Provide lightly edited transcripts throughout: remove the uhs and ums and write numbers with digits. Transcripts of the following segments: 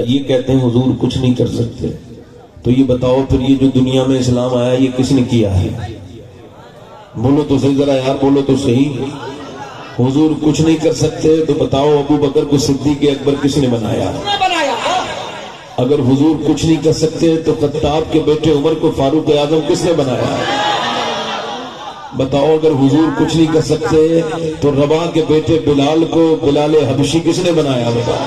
یہ کہتے ہیں حضور کچھ نہیں کر سکتے، تو یہ بتاؤ پھر یہ جو دنیا میں اسلام آیا یہ کس نے کیا ہے؟ بولو تو صحیح، ذرا یار بولو تو صحیح۔ حضور کچھ نہیں کر سکتے تو بتاؤ ابو بکر کو صدیق اکبر کس نے بنایا؟ اگر حضور کچھ نہیں کر سکتے تو خطاب کے بیٹے عمر کو فاروق اعظم کس نے بنایا؟ بتاؤ اگر حضور کچھ نہیں کر سکتے تو رباح کے بیٹے بلال کو بلال حبشی کس نے بنایا؟ بتاؤ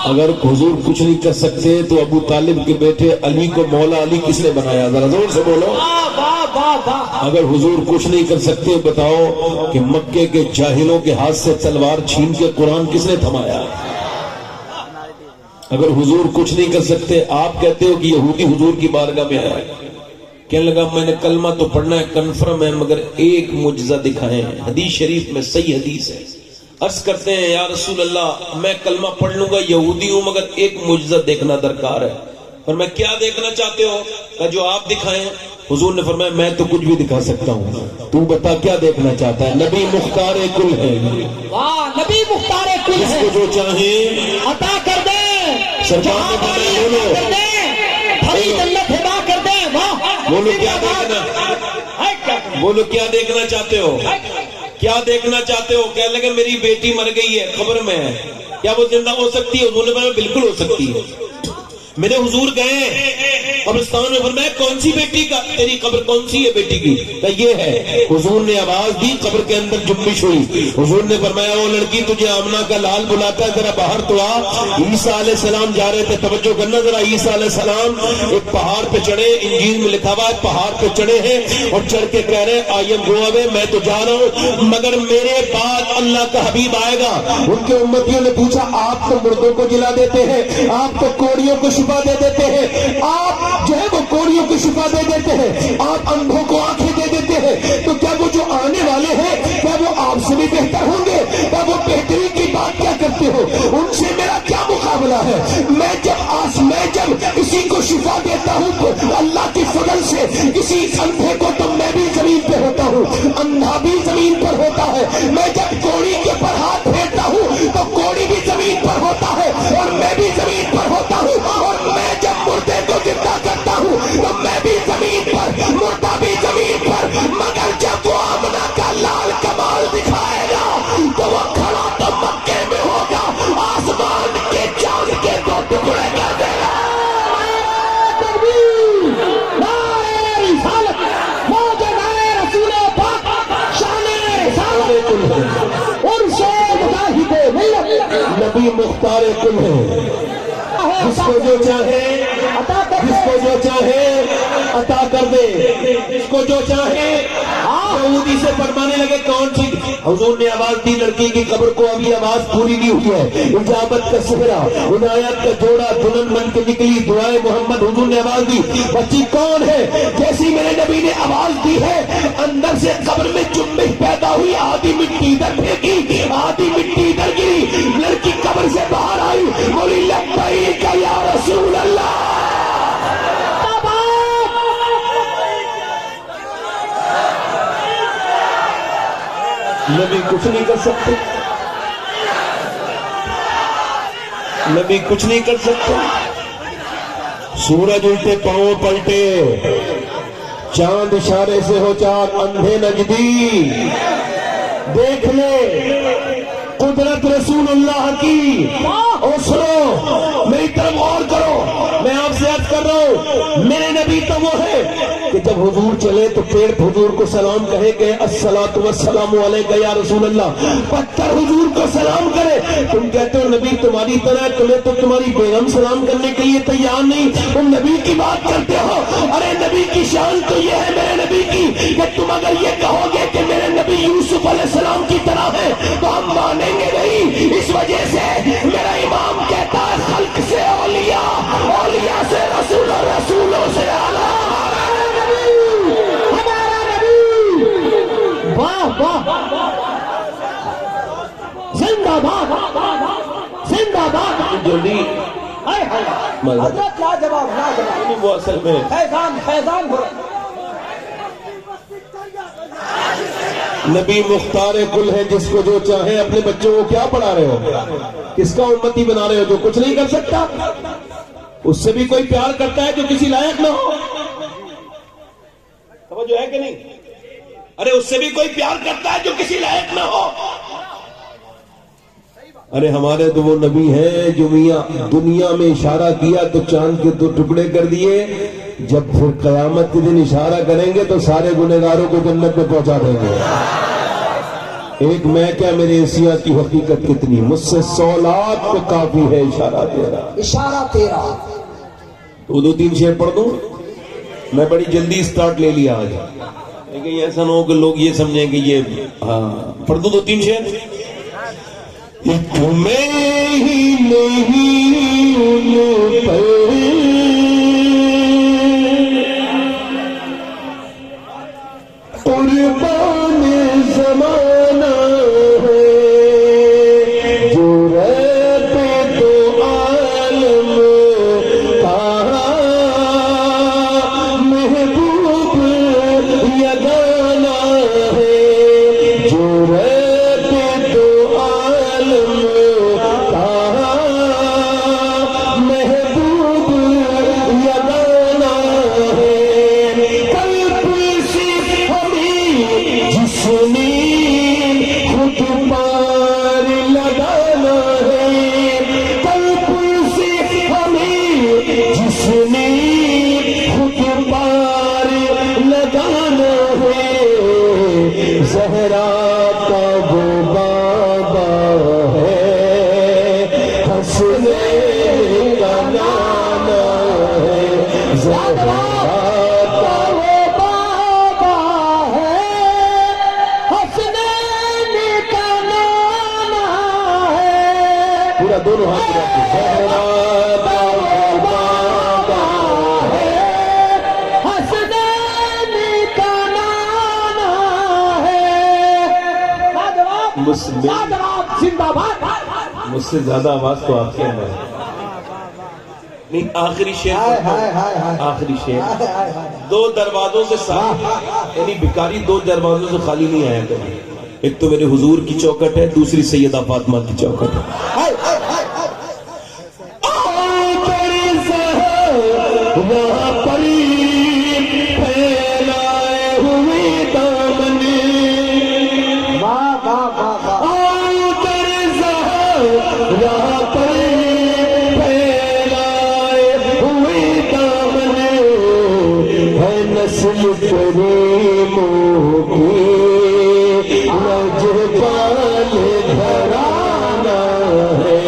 اگر حضور کچھ نہیں کر سکتے تو ابو طالب کے بیٹے علی کو مولا علی کس نے بنایا؟ ذرا زور سے بولو۔ اگر حضور کچھ نہیں کر سکتے بتاؤ کہ مکے کے جاہلوں کے ہاتھ سے تلوار چھین کے قرآن کس نے تھمایا؟ اگر حضور کچھ نہیں کر سکتے، آپ کہتے ہو کہ یہودی حضور کی بارگاہ میں آئے، کہنے لگا میں نے کلمہ تو پڑھنا ہے، کنفرم ہے، مگر ایک معجزہ دکھائیں۔ حدیث شریف میں صحیح حدیث ہے، عرض کرتے ہیں یا رسول اللہ میں کلمہ پڑھ لوں گا، یہودی ہوں، مگر ایک معجزہ دیکھنا درکار ہے۔ اور میں کیا دیکھنا چاہتے ہو؟ کہ جو آپ دکھائیں۔ حضور نے فرمایا میں تو کچھ بھی دکھا سکتا ہوں، تو بتا کیا دیکھنا چاہتا ہے؟ نبی مختار کل ہے، واہ نبی مختار کل ہے، جس کو جو چاہیں عطا کر دے، سرکار نے فرمایا بولو بھری جنت ہدا کر دے۔ واہ بولو کیا دیکھنا، بولو کیا دیکھنا چاہتے ہو؟ کیا دیکھنا چاہتے ہو؟ کہنے لگے میری بیٹی مر گئی ہے، قبر میں ہے، کیا وہ زندہ ہو سکتی ہے؟ حضور نے فرمایا بالکل ہو سکتی ہے۔ میرے حضور گئے قبرستان میں، فرمایا کون سی بیٹی کا تیری قبر کون سی ہے بیٹی کی؟ کہ یہ ہے۔ حضور نے آواز دی، قبر کے اندر جنبش ہوئی۔ حضور نے فرمایا او لڑکی تجھے آمنہ کا لال بلاتا ہے، ذرا باہر تو آ۔ عیسیٰ علیہ السلام جا رہے تھے، توجہ کرنا ذرا، عیسیٰ علیہ السلام ایک پہاڑ پہ چڑھے، انجیل میں لکھا ہوا ہے پہاڑ پہ چڑھے ہیں اور چڑھ کے کہہ رہے آئی ایم گو اوے، میں تو جا رہا ہوں، مگر میرے بعد اللہ کا حبیب آئے گا۔ ان کے امتیوں نے پوچھا آپ تو مردوں کو جلا دیتے ہیں، آپ تو کوڑیوں کو شفا دے دیتے ہیں، آپ جو ہے وہ کوڑیوں کو شفا دے دیتے ہیں، آپ اندھوں کو آنکھیں دے دیتے ہیں، تو کیا وہ جو آنے والے ہیں کیا وہ آپ سے بھی بہتر ہوں گے؟ کیا وہ بہتری کی بات کیا کرتے ہو؟ ان سے میرا کیا مقابلہ ہے؟ میں جب کسی کو شفا دیتا ہوں تو اللہ کی فضل سے کسی اندھے کو، تو میں بھی زمین پہ ہوتا ہوں، اندھا بھی زمین پر ہوتا ہے۔ میں جب کوڑی کے پر ہاتھ پھیرتا ہوں تو کوڑی بھی زمین پر ہوتا ہے اور میں بھی زمین پر ہوتا ہوں، اور میں جب مردے کو زندہ کرتا ہوں تو میں بھی زمین پر، مردہ بھی زمین پر، مگر جب وہ آمنہ کا لال کمال دکھائے گا تو وہ کھڑا تو مکے میں ہوگا، آسمان کے چاند کے دو ٹکڑے کر دے گا۔ نبی مختار کل ہے، جس کو جو چاہے عطا کر دے، جس کو جو چاہے۔ یہودی سے فرمانے لگے کون سی؟ حضور نے آواز دی لڑکی کی قبر کو ابھی آواز پوری نہیں ہوئی ہے، اجابت کا صحرا، عنایت کا جوڑا دلہن بن کے نکلی، دعائے محمد۔ حضور نے آواز دی بچی کون ہے؟ جیسی میرے نبی نے آواز دی ہے اندر سے قبر میں جنبش پیدا ہوئی، آدھی مٹی ادھر پھینکی، آدھی مٹی ادھر گری، لڑکی قبر سے باہر آئی، بولی لبیک یا رسول اللہ۔ نبی کچھ نہیں کر سکتے، نبی کچھ نہیں کر سکتے۔ سورج الٹے پاؤں پلٹے، چاند اشارے سے ہو چار، اندھے نجدی دیکھ لے قدرت رسول اللہ کی۔ اور سنو میری طرف غور کرو، میں آپ سے عرض کر رہا ہوں میرے نبی تو وہ ہے کہ جب حضور چلے تو پیڑ حضور کو سلام کہے کہ الصلاۃ والسلام علیک یا رسول اللہ، پتھر حضور کو سلام کرے۔ تم کہتے ہو نبی تمہاری طرح، تمہیں تو تمہاری بیگم سلام کرنے کے لیے تیار نہیں، تم نبی کی بات کرتے ہو۔ ارے نبی کی شان تو یہ ہے میرے نبی کی کہ تم اگر یہ کہو گے کہ میرے نبی یوسف علیہ السلام کی طرح ہے تو ہم مانیں گے نہیں۔ اس وجہ سے میرا امام کہتا ہے خلق سے اولیاء، اولیاء سے رسول، اور رسولوں سے اعلیٰ ہمارا نبی۔ واہ واہ، زندہ باد، زندہ باد۔ جلدی حضرت لاجواب، لاجواب، وہ اصل میں فیضان، فیضان۔ نبی مختار کل ہے، جس کو جو چاہے اپنے بچوں کو کیا پڑھا رہے ہو؟ کس کا امتی بنا رہے ہو جو کچھ نہیں کر سکتا؟ اس سے بھی کوئی پیار کرتا ہے جو کسی لائق نہ ہو؟ توجہ ہے کہ نہیں؟ ارے اس سے بھی کوئی پیار کرتا ہے جو کسی لائق نہ ہو؟ ارے ہمارے تو وہ نبی ہیں جو میاں دنیا میں اشارہ کیا تو چاند کے 2 ٹکڑے کر دیے، جب پھر قیامت کے دن اشارہ کریں گے تو سارے گنہگاروں کو جنت میں پہنچا دیں گے۔ ایک میں کیا میرے ایسیا کی حقیقت کتنی، مجھ سے 100 لاکھ پہ کافی ہے اشارہ تیرا۔ اشارہ تیرا۔ تو 2-3 شعر پڑھ دوں؟ میں بڑی جلدی سٹارٹ لے لیا آج، لیکن ایسا نہ ہو کہ لوگ یہ سمجھیں کہ یہ پڑھ دوں 2-3 شعر؟ میں ہی نہیں ان پر قربان زمانہ ہے، جو رب دو عالم کا محبوب یگانہ ہے، جو رب دو عالم کا محبوب یگانہ ہے، قلب سے جس نے خود پار لگانا ہے، قلب سے ہمیں جس نے خود پار لگانا ہے، زہرا کا وہ بابا ہے، حسنین کا نانا ہے، زہرا کا وہ بابا ہے، حسنین کا نانا ہے، پورا دونوں ہاتھ رکھو، زہرا کا وہ بابا ہے، حسنین کا نانا ہے۔ زندہ باد۔ مجھ سے زیادہ آواز تو آپ کے اندر ہے۔ نہیں، آخری شعر، آخری شعر، 2 دروازوں سے یعنی بھکاری 2 دروازوں سے خالی نہیں آیا کبھی۔ ایک تو میرے حضور کی چوکھٹ ہے، دوسری سیدہ فاطمہ کی چوکھٹ ہے۔ وہاں پر پھیلائے ہوئے دامن، وہاں پر پھیلائے ہوئے دامن، ہے نسل کریموں کی لجپال گھرانہ ہے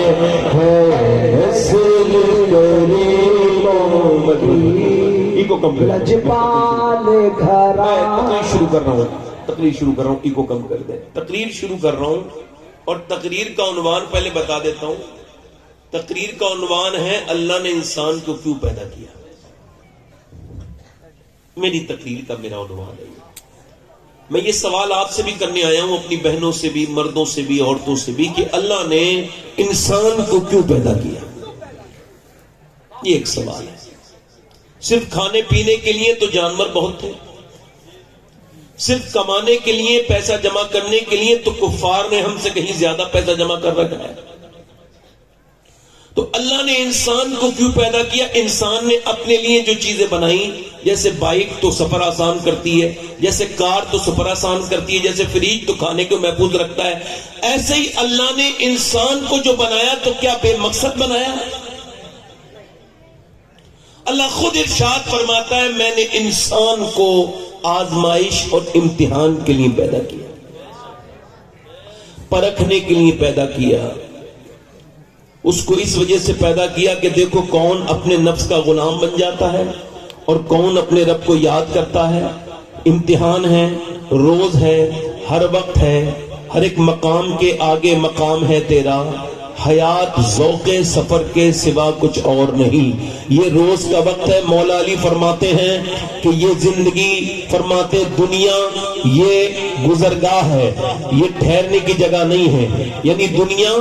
نسل کریموں کی۔ ایکو کم کر، لجپال گھرانہ۔ تقریر شروع کر رہا ہوں، ایکو کم کر دیں۔ تقریر شروع کر رہا ہوں اور تقریر کا عنوان پہلے بتا دیتا ہوں۔ تقریر کا عنوان ہے اللہ نے انسان کو کیوں پیدا کیا۔ میری تقریر کا میرا عنوان ہے۔ میں یہ سوال آپ سے بھی کرنے آیا ہوں، اپنی بہنوں سے بھی، مردوں سے بھی، عورتوں سے بھی، کہ اللہ نے انسان کو کیوں پیدا کیا۔ یہ ایک سوال ہے۔ صرف کھانے پینے کے لیے تو جانور بہت تھے، صرف کمانے کے لیے، پیسہ جمع کرنے کے لیے تو کفار نے ہم سے کہیں زیادہ پیسہ جمع کر رکھا ہے۔ تو اللہ نے انسان کو کیوں پیدا کیا؟ انسان نے اپنے لیے جو چیزیں بنائی، جیسے بائک تو سفر آسان کرتی ہے، جیسے کار تو سفر آسان کرتی ہے، جیسے فریج تو کھانے کو محفوظ رکھتا ہے، ایسے ہی اللہ نے انسان کو جو بنایا تو کیا بے مقصد بنایا؟ اللہ خود ارشاد فرماتا ہے میں نے انسان کو آزمائش اور امتحان کے لیے پیدا کیا، پرکھنے کے لیے پیدا کیا۔ اس کو اس وجہ سے پیدا کیا کہ دیکھو کون اپنے نفس کا غلام بن جاتا ہے اور کون اپنے رب کو یاد کرتا ہے۔ امتحان ہے، روز ہے، ہر وقت ہے، ہر ایک مقام کے آگے مقام ہے تیرا، حیات ذوق سفر کے سوا کچھ اور نہیں. یہ روز کا وقت ہے. مولا علی فرماتے ہیں کہ یہ زندگی، فرماتے دنیا یہ گزرگاہ ہے، یہ ٹھہرنے کی جگہ نہیں ہے. یعنی دنیا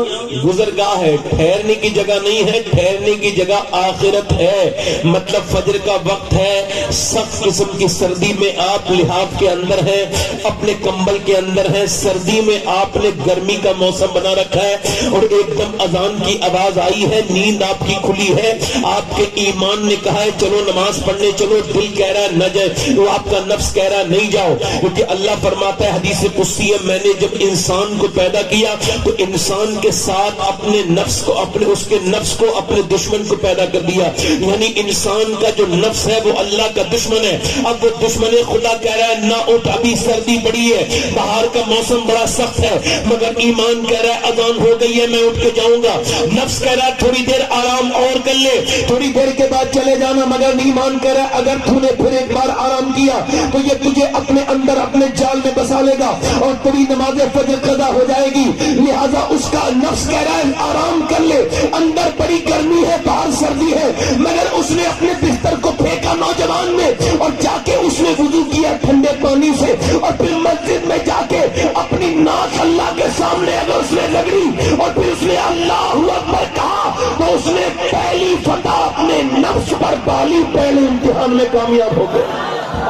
گزرگاہ ہے، ٹھہرنے کی جگہ نہیں ہے. ٹھہرنے کی جگہ آخرت ہے. مطلب فجر کا وقت ہے، سخت قسم کی سردی میں آپ لحاف کے اندر ہیں، اپنے کمبل کے اندر ہیں. سردی میں آپ نے گرمی کا موسم بنا رکھا ہے اور ایک دم اذان کی آواز آئی ہے، نیند آپ کی کھلی ہے، آپ کے ایمان نے کہا ہے چلو نماز پڑھنے چلو. دل کہہ رہا ہے نہ جائے، وہ آپ کا نفس کہہ رہا ہے نہیں جاؤ. کیونکہ اللہ فرماتا ہے حدیث قدسی ہے، میں نے جب انسان کو پیدا کیا تو انسان کے ساتھ اپنے نفس کو، اس کے نفس کو، اپنے دشمن کو پیدا کر دیا. یعنی انسان کا جو نفس ہے وہ اللہ کا دشمن ہے. اب وہ دشمن خدا کہہ رہا ہے نہ اٹھ، ابھی سردی بڑی ہے، باہر کا موسم بڑا سخت ہے، مگر ایمان کہہ رہا ہے اذان ہو گئی ہے میں اٹھ کے جاؤں گا. نفس کہہ رہا ہے تھوڑی دیر آرام اور کر لے، تھوڑی دیر کے بعد چلے جانا. مگر ایمان کہہ رہا ہے اگر تو نے پھر ایک بار آرام کیا تو یہ تجھے اپنے اندر اپنے جال میں بسا لے گا اور تیری نماز فجر قضا ہو جائے گی. لہذا اس کا نفس کہہ رہا ہے آرام کر لے، اندر بڑی گرمی ہے، باہر سردی ہے. مگر اس نے اپنے بستر کو پھینکا نوجوان نے اور جا کے اس نے وضو کیا ٹھنڈے پانی سے اور پھر مسجد میں جا کے اپنی ناک اللہ کے سامنے اگر اس نے رگڑی اور پھر اس نے اللہ اکبر کہا تو اس نے پہلی فتح اپنے نفس پر پالی. پہلے امتحان میں کامیاب ہو گئے.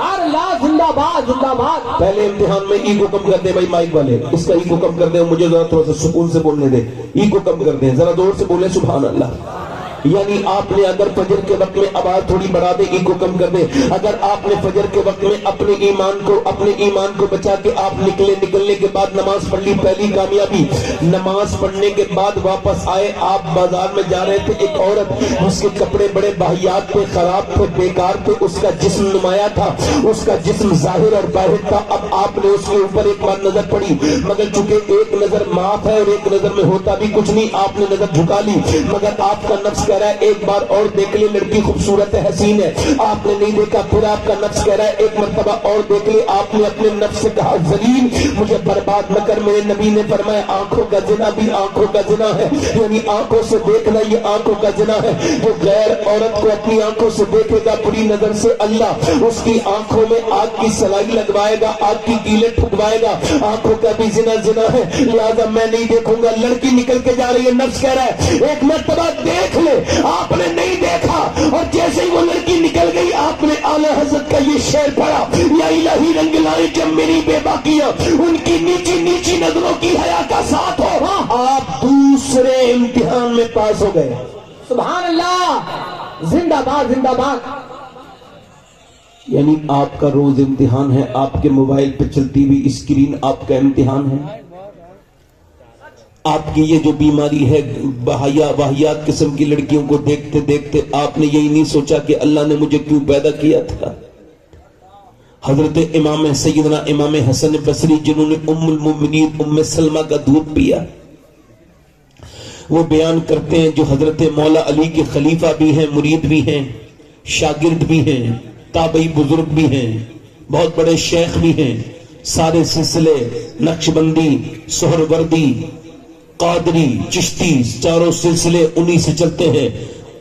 اللہ زندہ باد زندہ باد. پہلے امتحان میں ایگو کم کر دے بھائی، مائک والے اس کا ایگو کم کر دے، مجھے ذرا تھوڑا سا سکون سے بولنے دے. ایگو کم کر دیں، ذرا زور سے بولے سبحان اللہ. یعنی آپ نے اگر فجر کے وقت میں آواز تھوڑی بڑھا دے، ایگو کم کر دے. اگر آپ نے فجر کے وقت میں اپنے ایمان کو بچا کے آپ نکلنے کے بعد نماز پڑھ لی، پہلی کامیابی. نماز پڑھنے کے بعد واپس آئے، آپ بازار میں جا رہے تھے، ایک عورت اس کے کپڑے بڑے واہیات تھے، خراب تھے، بیکار تھے، اس کا جسم نمایاں تھا، اس کا جسم ظاہر اور باہر تھا. اب آپ نے اس کے اوپر ایک بار نظر پڑی، مگر چونکہ ایک نظر معاف ہے اور ایک نظر میں ہوتا بھی کچھ نہیں، آپ نے نظر جھکا لی. مگر آپ کا نفس کہہ رہا ہے ایک بار اور دیکھ لے، لڑکی خوبصورت ہے، حسین ہے. آپ نے نہیں دیکھا، پھر آپ کا نفس کہہ رہا ہے ایک مرتبہ اور دیکھ لے. آپ نے اپنے نفس سے کہا ذلیل مجھے برباد نہ کر. میرے نبی نے فرمایا آنکھوں کا زنا بھی آنکھوں کا زنا ہے. یعنی آنکھوں سے دیکھنا یہ آنکھوں کا زنا ہے. جو غیر عورت کو اپنی آنکھوں سے دیکھے گا بری نظر سے، اللہ اس کی آنکھوں میں آگ کی سلائی لگوائے گا، آگ کی کیلیں ٹھکوائے گا. آنکھوں کا بھی زنا زنا ہے، لہذا میں نہیں دیکھوں گا. لڑکی نکل کے جا رہی ہے، نفس کہہ رہا ہے ایک مرتبہ دیکھ لے. آپ نے نہیں دیکھا اور جیسے ہی وہ لڑکی نکل گئی آپ نے اعلی حضرت کا یہ شعر پڑھا، یا الہی رنگ لائے جب میری بے باکیاں ان کی نیچی نیچی نظروں کی حیا کا ساتھ ہو. آپ دوسرے امتحان میں پاس ہو گئے. سبحان اللہ زندہ باد زندہ باد. یعنی آپ کا روز امتحان ہے، آپ کے موبائل پہ چلتی ہوئی اسکرین آپ کا امتحان ہے. آپ کی یہ جو بیماری ہے، واہیات قسم کی لڑکیوں کو دیکھتے دیکھتے آپ نے یہی نہیں سوچا کہ اللہ نے مجھے کیوں پیدا کیا تھا. حضرت امام سیدنا امام حسن بصری جنہوں نے ام المومنین ام سلمہ کا دودھ پیا، وہ بیان کرتے ہیں جو حضرت مولا علی کے خلیفہ بھی ہیں، مرید بھی ہیں، شاگرد بھی ہیں، تابعی بزرگ بھی ہیں، بہت بڑے شیخ بھی ہیں. سارے سلسلے نقشبندی، سہروردی، قادری، چشتی، چاروں سلسلے انہی سے چلتے ہیں.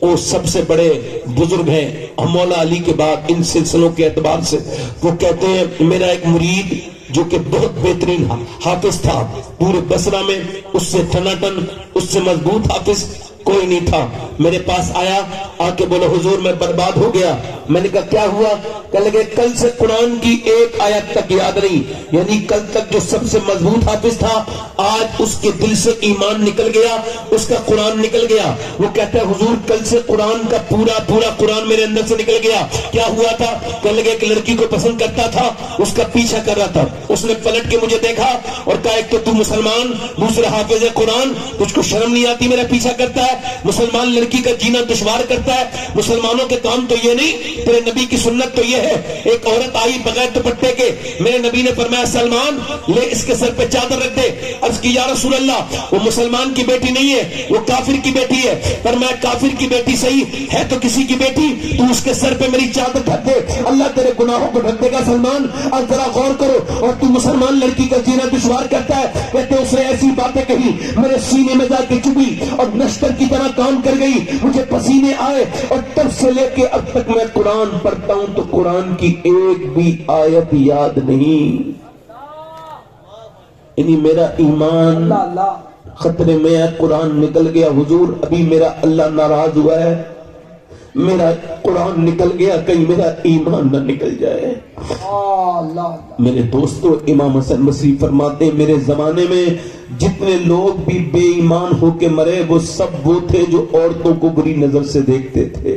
وہ سب سے بڑے بزرگ ہیں مولا علی کے بعد ان سلسلوں کے اعتبار سے. وہ کہتے ہیں میرا ایک مرید جو کہ بہت بہترین حافظ تھا، پورے بصرہ میں اس سے ٹناٹن، اس سے مضبوط حافظ کوئی نہیں تھا. میرے پاس آیا، آ کے بولا حضور میں برباد ہو گیا. میں نے کہا کیا ہوا؟ کہنے لگے کل سے قرآن کی ایک آیت تک یاد نہیں. یعنی کل تک جو سب سے مضبوط حافظ تھا، آج اس کے دل سے ایمان نکل گیا، اس کا قرآن نکل گیا. وہ کہتا ہے حضور کل سے قرآن کا پورا قرآن میرے اندر سے نکل گیا. کیا ہوا تھا؟ کہنے لگے ایک لڑکی کو پسند کرتا تھا، اس کا پیچھا کر رہا تھا. اس نے پلٹ کے مجھے دیکھا اور کہا ایک تو مسلمان، دوسرا حافظ قرآن، تجھ کو شرم نہیں آتی میرا پیچھا کرتا ہے؟ ہے مسلمان لڑکی کا جینا دشوار کرتا ہے. مسلمانوں کے کام تو یہ نہیں, تیرے نبی کی سنت تو یہ ہے. ایک عورت آئی بغیر دوپٹے کے, میرے نبی نے فرمایا سلمان لے اس کے سر پہ چادر رکھ دے. عرض کی یا رسول اللہ وہ مسلمان کی بیٹی نہیں ہے, وہ کافر کی بیٹی ہے. فرمایا کافر کی بیٹی صحیح ہے تو کسی کی بیٹی, تو اس کے سر پہ میری چادر ڈھک دے, اللہ تیرے گناہوں کو ڈھک دے گا. سلمان اب ذرا غور کرو, اور تو مسلمان لڑکی کا جینا دشوار کرتا ہے. کہتے اس نے ایسی باتیں کہی میرے سینے میں جا کے چبھی اور نشتر کی طرح کام کر گئی, مجھے پسینے آئے, اور تب سے لے کے اب تک میں قرآن پڑھتا ہوں تو قرآن کی ایک بھی آیت یاد نہیں. یعنی میرا ایمان خطرے میں ہے. قرآن نکل گیا حضور, ابھی میرا اللہ ناراض ہوا ہے, میرا قرآن نکل گیا کہیں میرا ایمان نہ نکل جائے. میرے دوستو, امام حسن بصری فرماتے میرے زمانے میں جتنے لوگ بھی بے ایمان ہو کے مرے وہ سب وہ تھے جو عورتوں کو بری نظر سے دیکھتے تھے.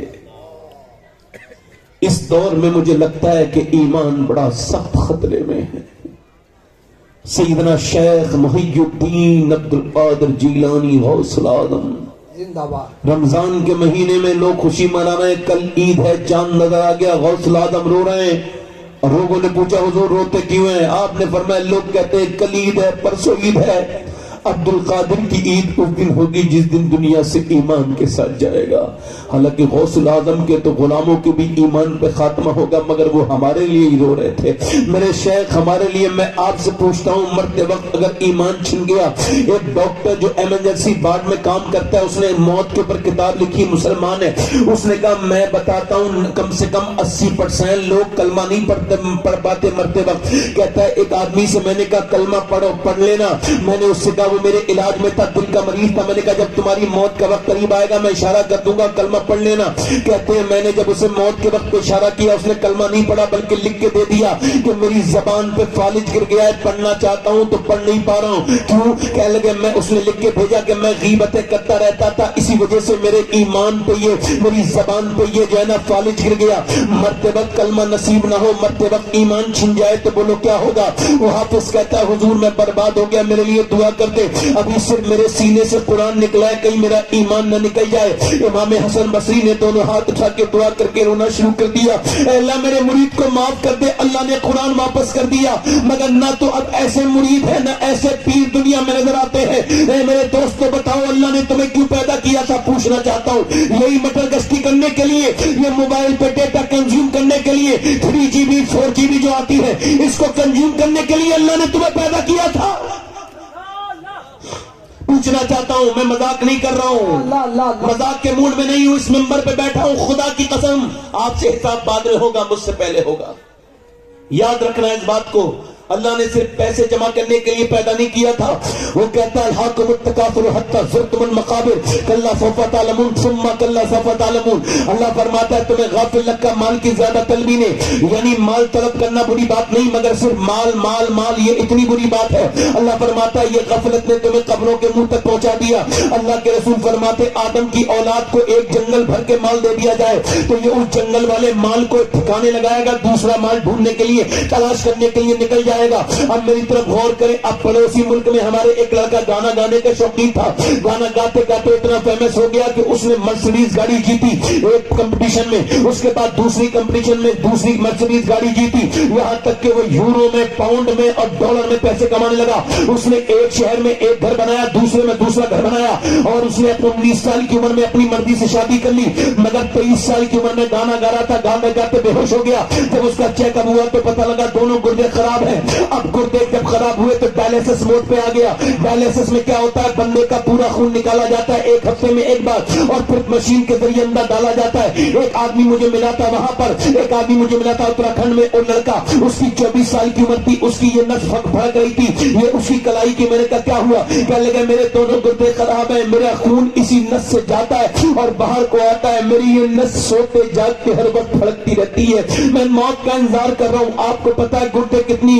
اس دور میں مجھے لگتا ہے کہ ایمان بڑا سخت خطرے میں ہے. سیدنا شیخ محی الدین عبد القادر جیلانی غوث العظم, رمضان کے مہینے میں لوگ خوشی منا رہے ہیں, کل عید ہے, چاند نظر آ گیا, غوث العظم رو رہے ہیں. اور لوگوں نے پوچھا حضور روتے کیوں ہیں؟ آپ نے فرمایا لوگ کہتے ہیں کل عید ہے, پرسوں عید ہے. عبد القادر کی عید اس دن ہوگی جس دن دنیا سے ایمان کے ساتھ جائے گا. حالانکہ غوث العظم کے تو غلاموں کے بھی ایمان پہ خاتمہ ہوگا, مگر وہ ہمارے لیے ہی رو رہے تھے. میرے شیخ ہمارے لیے. میں آپ سے پوچھتا ہوں مرتے وقت اگر ایمان چھن گیا, ایک ڈاکٹر جو ایمرجنسی وارڈ میں کام کرتا ہے اس نے موت کے اوپر کتاب لکھی, مسلمان ہے, اس نے کہا میں بتاتا ہوں کم سے کم 80% لوگ کلمہ نہیں پڑھ پاتے مرتے وقت. کہتا ہے ایک آدمی سے میں نے کہا کلمہ پڑھ لینا. میں نے اس سے کہا وہ میرے علاج میں تھا, دل کا مریض تھا, میں نے کہا جب تمہاری موت کا وقت قریب آئے گا میں اشارہ کر دوں گا کلمہ پڑھ لینا. کہتے ہیں میں نے جب اسے موت کے وقت اشارہ کیا اس نے کلمہ نہیں پڑھا بلکہ لکھ کے دے دیا کہ میری زبان پہ فالج گر گیا ہے, پڑھنا چاہتا ہوں تو پڑھ نہیں پا رہا ہوں. کیوں؟ کہنے لگے میں اس نے لکھ کے بھیجا کہ میں غیبتیں کرتا رہتا تھا, اسی وجہ سے میرے ایمان پہ یہ میری زبان پہ یہ جو ہے نا فالج گر گیا. مرتے وقت کلمہ نصیب نہ ہو, مرتے وقت ایمان چھن جائے تو بولو کیا ہوگا؟ وہ حافظ کہتا ہے حضور میں برباد ہو گیا, میرے لیے دعا کرتے. ابھی صرف میرے سینے سے قرآن نکلا ہے, کہیں میرا ایمان نہ نکل جائے. امام حسن بصری نے دونوں ہاتھ اٹھا کے دعا کر کے رونا شروع کر دیا, اے اللہ میرے مرید کو معاف کر دے. اللہ نے قرآن واپس کر دیا, مگر نہ تو اب ایسے مرید ہے نہ ایسے پیر دنیا میں نظر آتے ہیں. اے میرے دوستو بتاؤ اللہ نے تمہیں کیوں پیدا کیا تھا؟ پوچھنا چاہتا ہوں. یہی مٹر گشتی کرنے کے لیے, یہ موبائل پہ ڈیٹا کنزیوم کرنے کے لیے, 3GB 4GB جو آتی ہے اس کو کنزیوم کرنے کے لیے اللہ نے تمہیں پیدا کیا تھا. پوچھنا چاہتا ہوں, میں مذاق نہیں کر رہا ہوں, مذاق کے موڈ میں نہیں ہوں, اس ممبر پہ بیٹھا ہوں. خدا کی قسم آپ سے حساب بعد میں ہوگا, مجھ سے پہلے ہوگا. یاد رکھنا اس بات کو, اللہ نے صرف پیسے جمع کرنے کے لیے پیدا نہیں کیا تھا. وہ کہتا ہے الہاکم التکاثر حتی زرتم المقابر کلا سوف تعلمون ثم کلا سوف تعلمون. اللہ فرماتا ہے تمہیں غافل لگا مال کی زیادہ طلبی نے, یعنی مال طلب کرنا بری بات نہیں, مگر صرف مال مال مال یہ اتنی بری بات ہے. اللہ فرماتا ہے یہ غفلت نے تمہیں قبروں کے منہ تک پہنچا دیا. اللہ کے رسول فرماتے آدم کی اولاد کو ایک جنگل بھر کے مال دے دیا جائے تو یہ اس جنگل والے مال کو ٹھکانے لگائے گا, دوسرا مال ڈھونڈنے کے لیے تلاش کرنے کے لیے نکل جائے گا. اب میری طرف غور کریں, اب پڑوسی ملک میں ہمارے ایک لڑکا گانا گانے کا شوقین تھا, گانا گاتے گاتے اتنا فیمس ہو گیا کہ اس نے مرسڈیز گاڑی جیتی ایک کمپٹیشن میں, اس کے بعد دوسری کمپٹیشن میں دوسری مرسڈیز گاڑی جیتی, یہاں تک کہ وہ یورو میں, پاؤنڈ میں اور ڈالر میں پیسے کمانے لگا. اس نے ایک شہر میں ایک گھر بنایا, دوسرے میں دوسرا گھر بنایا, اور اس نے 19 سال کی عمر میں اپنی مرضی سے شادی کر لی, مگر 23 سال کی عمر میں گانا گا رہا تھا, گانے گاتے بے ہوش ہو گیا. جب اس کا چیک اپ ہوا تو پتہ لگا دونوں گردے خراب ہیں. اب گردے جب خراب ہوئے تو ڈائلیسس موڈ پہ آ گیا. ڈائلیسس میں کیا ہوتا ہے, بندے کا پورا خون نکالا جاتا ہے ایک ہفتے میں ایک بار, اور پھر مشین کے ذریعے اندر ڈالا جاتا ہے. ایک آدمی مجھے ملا تھا وہاں پر, ایک آدمی مجھے ملا تھا اتراکھنڈ میں, اور لڑکا اس کی 24 سال کی عمر تھی, اس کی یہ نس بھڑک رہی تھی, یہ اس کی کلائی کی. میں نے کہا کیا ہوا؟ کہنے لگا میرے دونوں گردے خراب ہیں, میرا خون اسی نس سے جاتا ہے اور باہر کو آتا ہے, میری یہ نس سوتے جاگتے ہر وقت بھڑکتی رہتی ہے, میں موت کا انتظار کر رہا ہوں. آپ کو پتا ہے گردے کتنی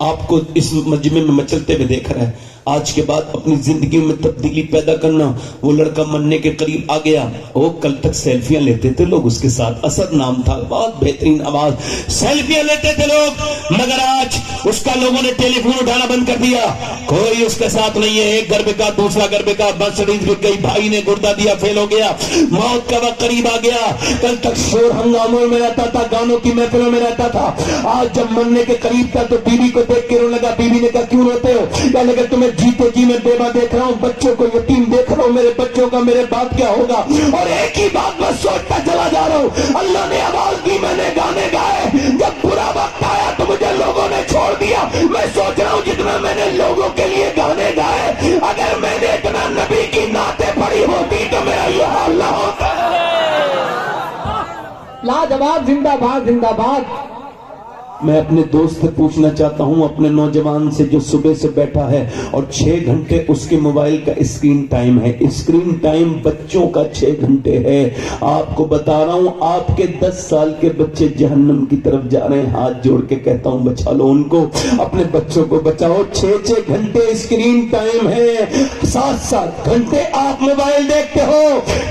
آپ کو اس مجمع میں مچلتے ہوئے دیکھ رہا ہے. آج کے بعد اپنی زندگی میں تبدیلی پیدا کرنا. وہ لڑکا مرنے کے قریب آ گیا. وہ کل تک سیلفیاں لیتے تھے لوگ اس کے ساتھ. اسد نام تھا, بہت بہترین آواز. سیلفیاں لیتے تھے لوگ, مگر آج اس کا لوگوں نے ٹیلی فون اٹھانا بند کر دیا. کوئی اس کے ساتھ نہیں ہے. ایک گھر بکا, دوسرا گھر بکا, مرسڈیز بک گئی, بھائی نے گردہ دیا, فیل ہو گیا, موت کا وقت قریب آ گیا. کل تک شور ہنگاموں میں رہتا تھا, گانوں کی محفلوں میں رہتا تھا. آج جب مرنے کے قریب تھا تو بیوی کو دیکھ کے رونے لگا. بیوی نے کہا کیوں روتے ہو؟ کہنے لگا تمہیں جیتے جی میں بیوہ دیکھ رہا ہوں, بچوں کو یتیم دیکھ رہا ہوں, میرے بچوں کا میرے بعد کیا ہوگا. اور ایک ہی بات میں سوچتا چلا جا رہا ہوں, اللہ نے آواز دی, میں نے گانے گائے, جب برا وقت آیا تو مجھے لوگوں نے چھوڑ دیا. میں سوچ رہا ہوں جتنا میں نے لوگوں کے لیے گانے گائے, اگر میں نے اتنا نبی کی نعتیں پڑھی ہوتی تو میرا یہ حال نہ ہوتا. لاجواب, زندہ باد زندہ باد. میں اپنے دوست سے پوچھنا چاہتا ہوں, اپنے نوجوان سے جو صبح سے بیٹھا ہے اور 6 گھنٹے اس کے موبائل کا اسکرین ٹائم ہے. اسکرین ٹائم بچوں کا 6 گھنٹے ہے. آپ کو بتا رہا ہوں, آپ کے 10 سال کے بچے جہنم کی طرف جا رہے ہیں. ہاتھ جوڑ کے کہتا ہوں بچا لو ان کو, اپنے بچوں کو بچاؤ. 6 گھنٹے اسکرین ٹائم ہے, 7 گھنٹے آپ موبائل دیکھتے ہو.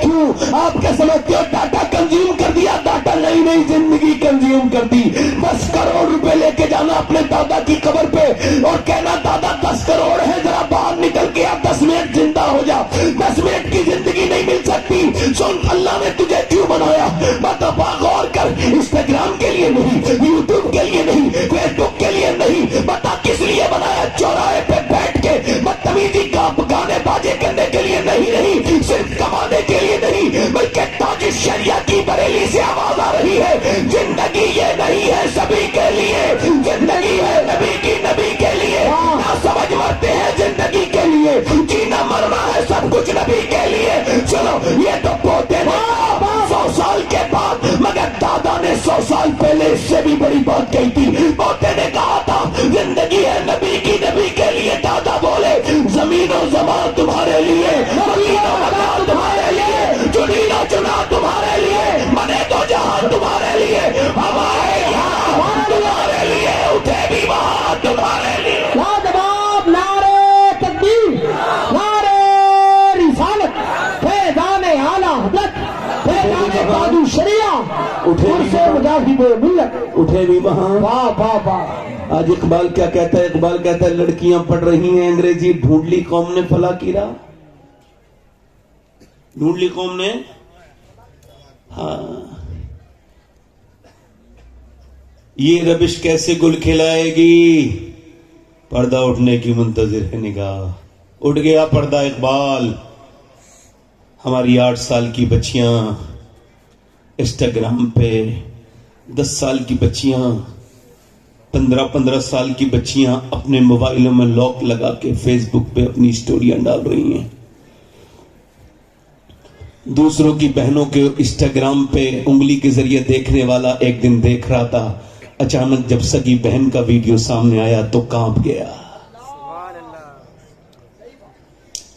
کیوں؟ آپ کیا سمجھتے ہو ڈاٹا کنزیوم کر دیا؟ ڈاٹا نئی زندگی کنزیوم کر دی. بس کروڑ روپے لے کے جانا اپنے دادا کی قبر پہ اور کہنا دادا 10 کروڑ ہے, ذرا باہر نکل کے آپ 10 منٹ زندہ ہو جا. 10 منٹ کی زندگی نہیں مل سکتی. سن, اللہ نے تجھے کیوں بنایا؟ بتا, غور کر. انسٹاگرام کے لیے نہیں, یوٹیوب کے لیے نہیں, فیس بک کے لیے نہیں, بتا کس لیے بنایا؟ چوراہے پہ بیٹھ کے بدتمیزی کا گانے باجے کرنے کے لیے نہیں, صرف کمانے کے لیے نہیں, بلکہ تاج شریعہ کی بریلی سے آواز آ رہی ہے, زندگی یہ نہیں ہے سبھی کے لیے, زندگی ہے نبی کی, نبی کے لیے. نہ سمجھ مرتے ہیں زندگی کے لیے, جینا مرنا ہے سب کچھ نبی کے لیے. چلو یہ تو پوتے نے 100 سال کے بعد, مگر دادا نے 100 سال پہلے اس سے بھی بڑی بات کہی تھی. پوتے نے کہا تھا زندگی ہے نبی کی, نبی کے لیے. دادا بولے زمین و زمان تمہارے لیے, مدینہ و مکہ تمہارے لیے, چنینا چنا تمہارے لیے, منے تو جہاں تمہارے لیے, ہمارے یہاں تمہارے لیے, اٹھے بھی وہاں تمہارے لیے. لاجواب. نعرے تکبیر, نعرے رسالت, فیضان اعلیٰ حضرت, فیضان قادو شریعہ, عرص مجاہد ملت. اٹھے بھی وہاں. واہ واہ واہ. آج اقبال کیا کہتا ہے؟ اقبال کہتا ہے لڑکیاں پڑھ رہی ہیں انگریزی, ڈھونڈ لی قوم نے فلاح کی راہ. ڈھونڈ لی قوم نے, ہاں, یہ ربش کیسے گل کھلائے گی, پردہ اٹھنے کی منتظر ہے نگاہ. اٹھ گیا پردہ اقبال. ہماری 8 سال کی بچیاں انسٹاگرام پہ, 10 سال کی بچیاں, 15 سال کی بچیاں اپنے موبائلوں میں لاک لگا کے فیس بک پہ اپنی سٹوریاں ڈال رہی ہیں. دوسروں کی بہنوں کے انسٹاگرام پہ انگلی کے ذریعے دیکھنے والا ایک دن دیکھ رہا تھا, اچانک جب سگی بہن کا ویڈیو سامنے آیا تو کانپ گیا.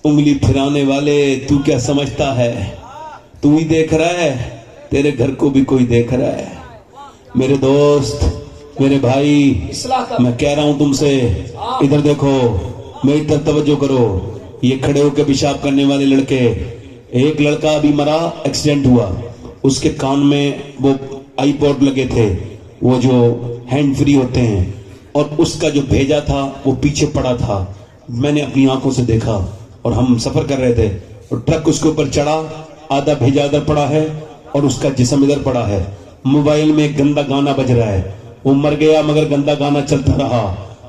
انگلی پھرانے والے, تو کیا سمجھتا ہے تو ہی دیکھ رہا ہے, تیرے گھر کو بھی کوئی دیکھ رہا ہے. میرے دوست, میرے بھائی, میں کہہ رہا ہوں تم سے, ادھر دیکھو, میری طرف توجہ کرو. یہ کھڑے ہو کے پیشاب کرنے والے لڑکے, ایک لڑکا ابھی مرا, ایکسیڈنٹ ہوا, اس کے کان میں وہ آئی پوڈ لگے تھے, وہ جو ہینڈ فری ہوتے ہیں, اور اس کا جو بھیجا تھا وہ پیچھے پڑا تھا. میں نے اپنی آنکھوں سے دیکھا, اور ہم سفر کر رہے تھے, اور ٹرک اس کے اوپر چڑھا, آدھا بھیجا ادھر پڑا ہے اور اس کا جسم ادھر پڑا ہے. موبائل میں ایک گندا گانا بج رہا ہے. وہ مر گیا مگر گندا گانا چلتا رہا.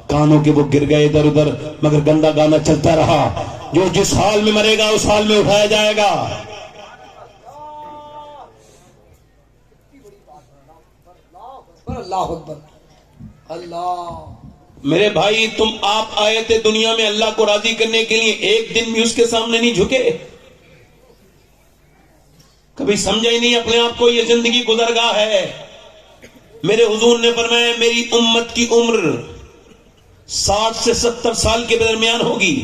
کانوں کے وہ گر گئے ادھر ادھر, مگر گندا گانا چلتا رہا. جو جس حال میں مرے گا اس حال میں اٹھایا جائے گا. اللہ اکبر. اللہ. میرے بھائی, تم آپ آئے تھے دنیا میں اللہ کو راضی کرنے کے لیے, ایک دن بھی اس کے سامنے نہیں جھکے, کبھی سمجھا ہی نہیں اپنے آپ کو یہ زندگی گزرگاہ ہے. میرے حضور نے فرمایا میری امت کی عمر 60 سے 70 سال کے درمیان ہوگی.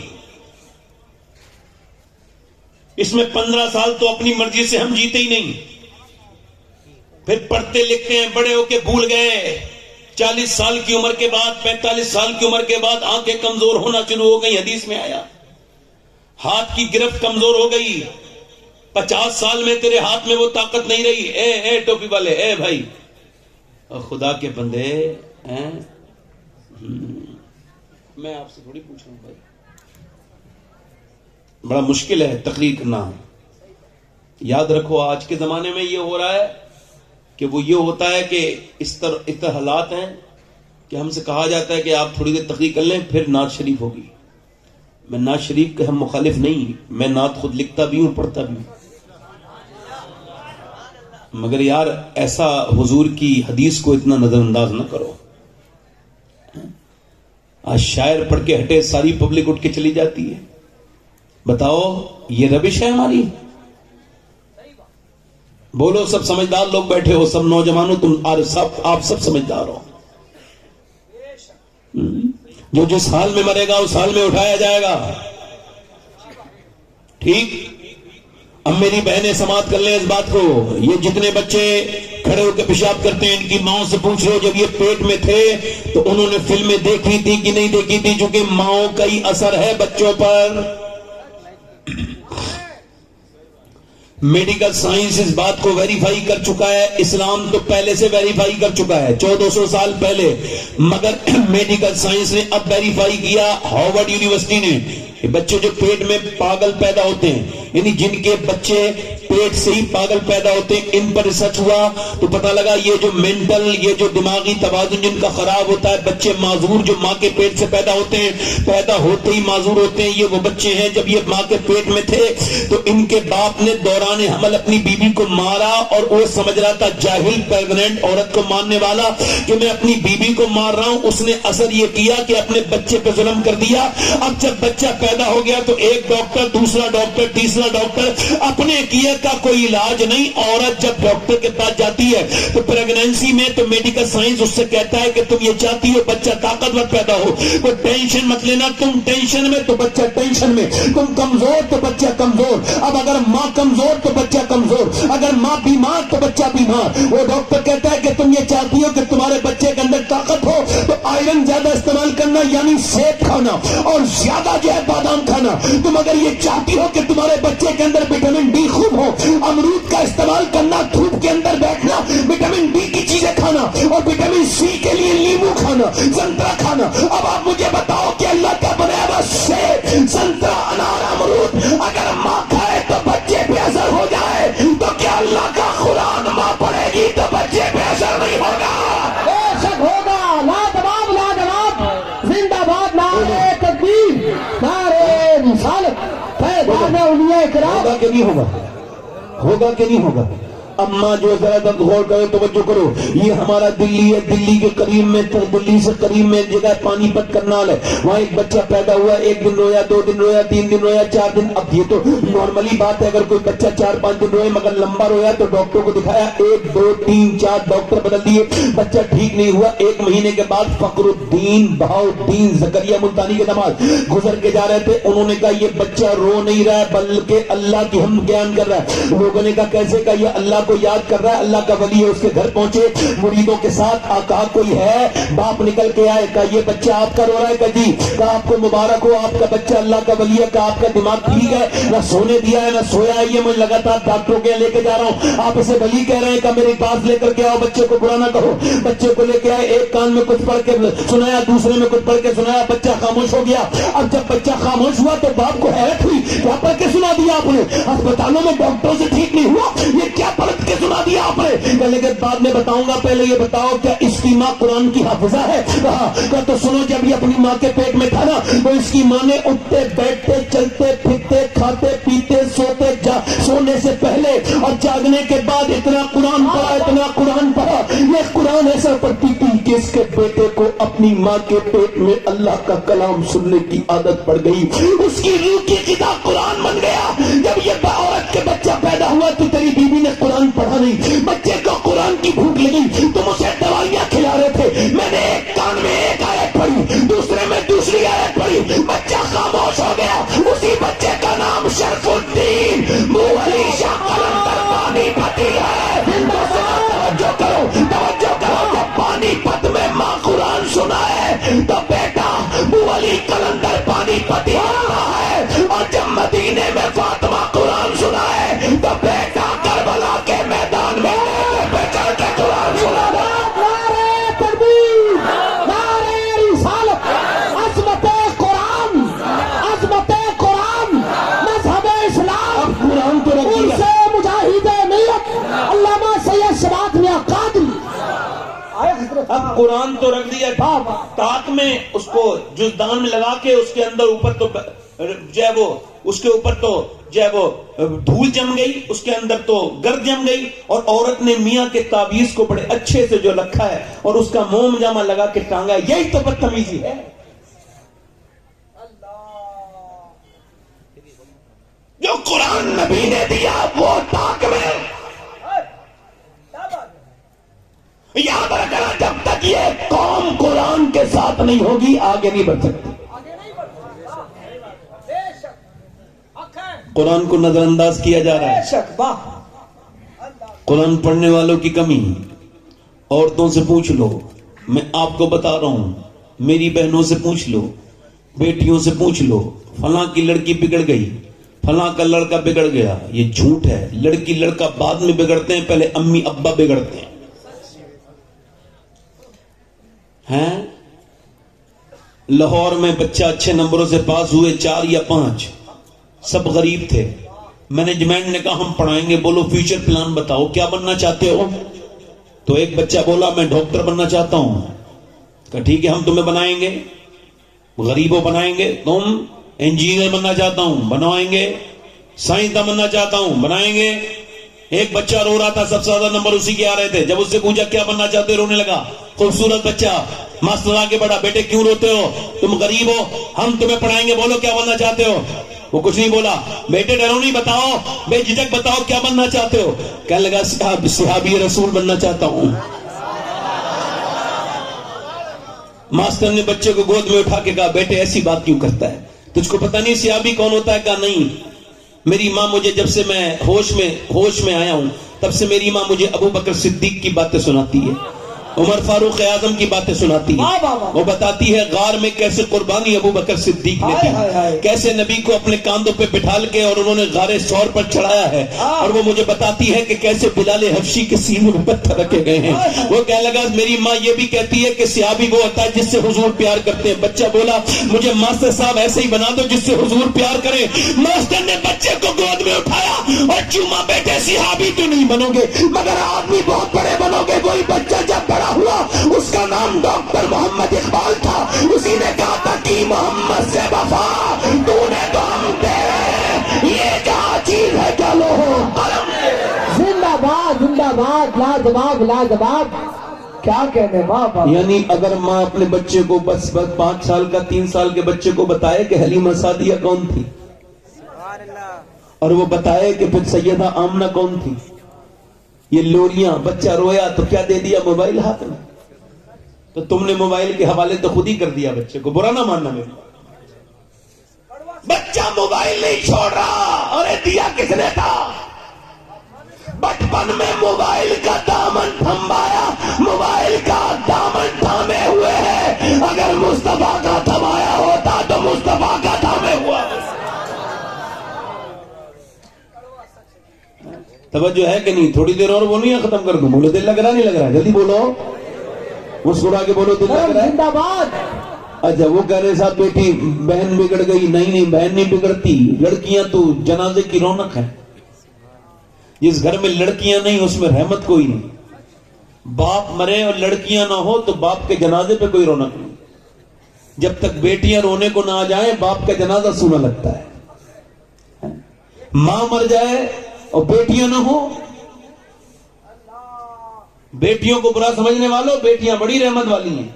اس میں 15 سال تو اپنی مرضی سے ہم جیتے ہی نہیں, پھر پڑھتے لکھتے ہیں, بڑے ہو کے بھول گئے, 40 سال کی عمر کے بعد 45 سال کی عمر کے بعد آنکھیں کمزور ہونا شروع ہو گئی. حدیث میں آیا ہاتھ کی گرفت کمزور ہو گئی. 50 سال میں تیرے ہاتھ میں وہ طاقت نہیں رہی. اے ٹوپی والے، اے بھائی، خدا کے بندے، میں آپ سے تھوڑی پوچھ رہا ہوں بھائی، بڑا مشکل ہے تقریر کرنا. یاد رکھو آج کے زمانے میں یہ ہو رہا ہے کہ وہ یہ ہوتا ہے کہ اس طرح حالات ہیں کہ ہم سے کہا جاتا ہے کہ آپ تھوڑی دیر تقریر کر لیں پھر نعت شریف ہوگی. میں نعت شریف کے ہم مخالف نہیں، میں نعت خود لکھتا بھی ہوں، پڑھتا بھی ہوں، مگر یار ایسا حضور کی حدیث کو اتنا نظر انداز نہ کرو. آج شاعر پڑھ کے ہٹے ساری پبلک اٹھ کے چلی جاتی ہے. بتاؤ یہ روش ہے ہماری؟ بولو، سب سمجھدار لوگ بیٹھے ہو، سب نوجوانوں، تم آپ سب سمجھدار ہو. جو جس حال میں مرے گا اس حال میں اٹھایا جائے گا. ٹھیک؟ اب میری بہنیں سماعت کر لیں اس بات کو. یہ جتنے بچے کھڑے ہو کے پیشاب کرتے ہیں ان کی ماؤں سے پوچھ لو جب یہ پیٹ میں تھے تو انہوں نے فلمیں دیکھی تھی کہ نہیں دیکھی تھی؟ چونکہ ماؤں کا ہی اثر ہے بچوں پر. میڈیکل سائنس اس بات کو ویریفائی کر چکا ہے. اسلام تو پہلے سے ویریفائی کر چکا ہے 1400 سال پہلے، مگر میڈیکل سائنس نے اب ویریفائی کیا. ہارورڈ یونیورسٹی نے بچے جو پیٹ میں پاگل پیدا ہوتے ہیں، یعنی جن کے بچے پیٹ سے ہی پاگل پیدا ہوتے ہیں، ان پر ریسرچ ہوا تو پتہ لگا یہ جو مینٹل، یہ جو دماغی توازن جن کا خراب ہوتا ہے، بچے معذور جو ماں کے پیٹ سے پیدا ہوتے ہیں، پیدا ہوتے ہی معذور ہوتے ہیں، یہ وہ بچے ہیں جب یہ ماں کے پیٹ میں تھے تو ان کے باپ نے دوران حمل اپنی بیوی کو مارا، اور وہ سمجھ رہا تھا جاہل پیگنٹ عورت کو مارنے والا کہ میں اپنی بیوی کو مار رہا ہوں. اس نے اثر یہ کیا کہ اپنے بچے پہ ظلم کر دیا. اب جب بچہ پیدا ہو گیا تو ایک ڈاکٹر، دوسرا ڈاکٹر، تیسرا ڈاکٹر، اپنے کیے کا کوئی علاج نہیں. عورت جب ڈاکٹر کے پاس جاتی ہے تو پریگنینسی میں تو میڈیکل سائنس اس سے کہتا ہے کہ تم یہ چاہتی ہو بچہ طاقتور پیدا ہو، کوئی ٹینشن مت لینا. تم ٹینشن میں تو بچہ ٹینشن میں، تم کمزور تو بچہ کمزور. اب اگر ماں کمزور تو بچہ کمزور، اگر ماں بیمار تو بچہ بیمار. وہ ڈاکٹر کہتا ہے کہ تم یہ چاہتی ہو کہ تمہارے بچے کے اندر طاقت ہو تو آئرن زیادہ استعمال کرنا، یعنی سیب کھانا اور زیادہ جو ہے بادام کھانا. تم اگر یہ چاہتی ہو کہ تمہارے بچے کے اندر وٹامن ڈی خوب ہو، امرود کا استعمال کرنا، دھوپ کے اندر بیٹھنا، وٹامن ڈی کی چیزیں کھانا، اور وٹامن سی کے لیے لیمو کھانا، سنترا کھانا. اب آپ مجھے بتاؤ کہ اللہ کا بنایا ہوا سیب، سنترا، انار، امرود اگر ماں کھائے تو بچے پہ اثر ہو جائے تو کیا اللہ کا قرآن ماں پڑھے گی تو بچے پہ اثر نہیں ہوگا؟ بے شک ہوگا. لاجواب لاجواب. زندہ باد. نعرہ تکبیر، نعرہ رسالت. فیضان اولیاء کرام. ہوگا کہ نہیں ہوگا؟ ہوگا کہ نہیں ہوگا؟ اما جو ذرا تک غور کرو، توجہ کرو. یہ ہمارا دلی ہے، دلی کے قریب میں، دلی سے قریب میں جگہ پانی پت کرنال ہے. وہاں ایک بچہ پیدا ہوا، 1 دن رویا، 2 دن رویا، 3 دن رویا، 4 دن. اب یہ تو نارملی بات ہے اگر کوئی بچہ 4-5 دن روئے، مگر لمبا رویا تو ڈاکٹر کو دکھایا، 1 2 3 4 ڈاکٹر بدل دیے، بچہ ٹھیک نہیں ہوا. 1 مہینے کے بعد فخر الدین بہاؤالدین زکریا ملتانی کے داماد گزر کے جا رہے تھے. انہوں نے کہا یہ بچہ رو نہیں رہا ہے بلکہ اللہ کی حمد بیان کر رہا ہے. لوگوں نے کہا کیسے؟ کہا یہ اللہ کو یاد کر رہا ہے، اللہ کا ولی ہے. اس کے گھر پہنچے مریدوں کے ساتھ، کہا کوئی ہے؟ باپ نکل کے آئے، کہا یہ بچہ آپ کا رو رہا ہے. کہا جی. کہا آپ کو مبارک ہو، آپ کا بچہ اللہ کا ولی ہے. کہا آپ کا دماغ ٹھیک ہے؟ نہ سونے دیا ہے نہ سویا ہے. یہ مجھے لگاتار ڈاکٹروں کے لے کے جا رہا ہوں، آپ اسے ولی کہہ رہے ہیں. کہا میرے پاس لے کر کے آؤ، بچے کو برا نہ کہو. بچے کو لے کے آئے، ایک کان میں کچھ پڑھ کے سنایا، دوسرے میں کچھ پڑھ کے سنایا. بچہ خاموش ہو گیا. اب جب بچہ خاموش ہوا تو باپ کو حیرت ہوئی، کیا پڑھ کے سنا دیا آپ نے؟ اسپتالوں میں ڈاکٹروں سے ٹھیک نہیں ہوا، یہ کیا پڑھ کے سنا دیا آپ نے؟ لیکن بعد میں بتاؤں گا، پہلے یہ بتاؤ کیا اس کی ماں قرآن کی حافظہ ہے؟ کہا تو سنو، جب یہ اپنی ماں کے پیٹ میں تھا نا تو اس کی ماں نے اٹھتے بیٹھتے چلتے پھرتے کھاتے پیتے سونے سے پہلے اور جاگنے کے بعد اتنا قرآن پڑھا، اتنا قرآن پڑھا. یہ قرآن ایسا پڑھتی تھی کہ اس کے بیٹے کو اپنی ماں کے پیٹ میں اللہ کا کلام سننے کی عادت پڑ گئی. اس کی روح کی غذا قرآن بن گیا. جب یہ عورت کے بچہ پیدا ہوا تو تیری بیوی نے قرآن پڑھا نہیں، بچے کو قرآن کی بھوک لگی، تم اسے دوائیاں کھلا رہے تھے. میں نے ایک کان میں ایک آیت پڑھی، دوسرے میں دوسری آیت پڑھی، بچہ خاموش ہو گیا. اسی بچے کا نام شرف الدین مولی شاہ قلندر پانی پتی ہے. توجہ کرو، توجہ کرو. جب پانی پت میں مدینہ ہے، اور جب مدینے میں فاطمہ قرآن سنائے تو بیٹا کربلا کے میدان میں پہ چڑھ کے قرآن سنا دے۔ نعرہ تکبیر، نعرہ رسالت، عظمت قرآن، عظمت قرآن، مذہب اسلام، قرآن تو رکھ دیا۔ عرص مجاہد ملت علامہ سید شبات میاں قادری۔ اب قرآن تو رکھ دیا تاک میں، اس کو جزدان میں لگا کے اس کے اندر اوپر تو جو ہے وہ اس کے اوپر تو جو ہے وہ دھول جم گئی، اس کے اندر تو گرد جم گئی، اور عورت نے میاں کے تعویذ کو بڑے اچھے سے جو رکھا ہے اور اس کا موم جامہ لگا کے ٹانگا ہے۔ یہی تو بدتمیزی ہے۔ جو قرآن نبی نے دیا وہ تاک میں یاد رکھنا، جب تک یہ قوم قرآن کے ساتھ نہیں ہوگی آگے نہیں بڑھ سکتی۔ قرآن کو نظر انداز کیا جا رہا ہے۔ قرآن پڑھنے والوں کی کمی، عورتوں سے پوچھ لو، میں آپ کو بتا رہا ہوں، میری بہنوں سے پوچھ لو، بیٹیوں سے پوچھ لو، فلاں کی لڑکی بگڑ گئی، فلاں کا لڑکا بگڑ گیا۔ یہ جھوٹ ہے۔ لڑکی لڑکا بعد میں بگڑتے ہیں، پہلے امی ابا بگڑتے ہیں۔ لاہور میں بچہ اچھے نمبروں سے پاس ہوئے 4 یا 5، سب غریب تھے۔ مینجمنٹ نے کہا ہم پڑھائیں گے، بولو فیوچر پلان بتاؤ، کیا بننا چاہتے ہو؟ تو ایک بچہ بولا میں ڈاکٹر بننا چاہتا ہوں۔ کہا ٹھیک ہے ہم تمہیں بنائیں گے، غریبوں بنائیں گے۔ تم انجینئر بننا چاہتا ہوں، بنوائیں گے۔ سائنسداں بننا چاہتا ہوں، بنائیں گے۔ ایک بچہ رو رہا تھا، سب سے زیادہ نمبر اسی کے آ رہے تھے۔ جب اس سے پوچھا کیا بننا چاہتے، رونے لگا۔ خوبصورت بچہ، ماسٹر آگے بڑھا، بیٹے کیوں روتے ہو؟ تم غریب ہو، ہم تمہیں پڑھائیں گے، بولو کیا بننا چاہتے ہو؟ وہ کچھ نہیں بولا۔ بیٹے ڈرو نہیں، بتاؤ، بے جھجک بتاؤ کیا بننا چاہتے ہو؟ کہنے لگا صحابی رسول بننا چاہتا ہوں۔ ماسٹر نے بچے کو گود میں اٹھا کے کہا بیٹے ایسی بات کیوں کرتا ہے، تجھ کو پتہ نہیں صحابی کون ہوتا ہے؟ کہا نہیں، میری ماں مجھے جب سے میں ہوش میں آیا ہوں تب سے میری ماں مجھے ابو بکر صدیق کی باتیں سناتی ہے، عمر فاروق اعظم کی باتیں سناتی ہے۔ وہ بتاتی ہے غار میں کیسے قربانی ابو بکر صدیق نے دی، کیسے نبی کو اپنے کاندھوں پہ بٹھال کے اور انہوں نے غار ثور پر چڑھایا ہے، اور وہ مجھے بتاتی ہے کہ کیسے بلال حبشی کے سینے میں پتھر رکھے گئے ہیں۔ وہ کہنے لگا میری ماں یہ بھی کہتی ہے کہ صحابی وہ ہوتا ہے جس سے حضور پیار کرتے ہیں۔ بچہ بولا مجھے ماسٹر صاحب ایسے ہی بنا دو جس سے حضور پیار کرے۔ ماسٹر نے بچے کو گود میں اٹھایا اور چوما، بیٹے صحابی تو نہیں بنو گے مگر آدمی بہت بڑے بنو گے۔ وہی بچہ جب بڑا ہوا اس کا نام ڈاکٹر محمد اقبال تھا، اسی نے کہا تھا کہ محمد سے وفا تو نے تو ہم تیرے، یہ کیا چیز ہے چلو قلم۔ زندہ باد، زندہ باد، لاجواب لاجواب، کیا کہنے بابا۔ یعنی اگر ماں اپنے بچے کو بس 5 سال کا 3 سال کے بچے کو بتائے کہ حلیمہ سعدیہ کون تھی، اور وہ بتائے کہ پھر سیدہ آمنہ کون تھی، یہ لوریاں، بچہ رویا تو کیا دے دیا؟ موبائل ہاتھ میں۔ تو تم نے موبائل کے حوالے تو خود ہی کر دیا بچے کو، برا نہ ماننا میرے۔ بچہ موبائل نہیں چھوڑ رہا، اور دیا کس نے تھا؟ بچپن میں موبائل کا دامن تھمایا، موبائل کا دامن تھامے ہوئے ہے۔ اگر مصطفیٰ کا تھمایا ہوتا تو مصطفیٰ کا تھامے ہوا۔ توجہ ہے کہ نہیں؟ تھوڑی دیر اور بولنی ہے ختم کر دوں؟ بولو دل لگ رہا نہیں لگ رہا؟ جلدی بولو، مسکرا کے بولو دل لگ رہا ہے۔ زندہ باد۔ اچھا وہ کہہ رہے صاحب بیٹی بہن بگڑ گئی، نہیں بہن نہیں بگڑتی، لڑکیاں تو جنازے کی رونق ہے۔ جس گھر میں لڑکیاں نہیں اس میں رحمت کوئی نہیں۔ باپ مرے اور لڑکیاں نہ ہو تو باپ کے جنازے پہ کوئی رونق نہیں۔ جب تک بیٹیاں رونے کو نہ آ جائیں باپ کا جنازہ سونا لگتا ہے۔ ماں مر جائے اور بیٹیاں نہ ہو، بیٹیوں کو برا سمجھنے والوں، بیٹیاں بڑی رحمت والی ہیں۔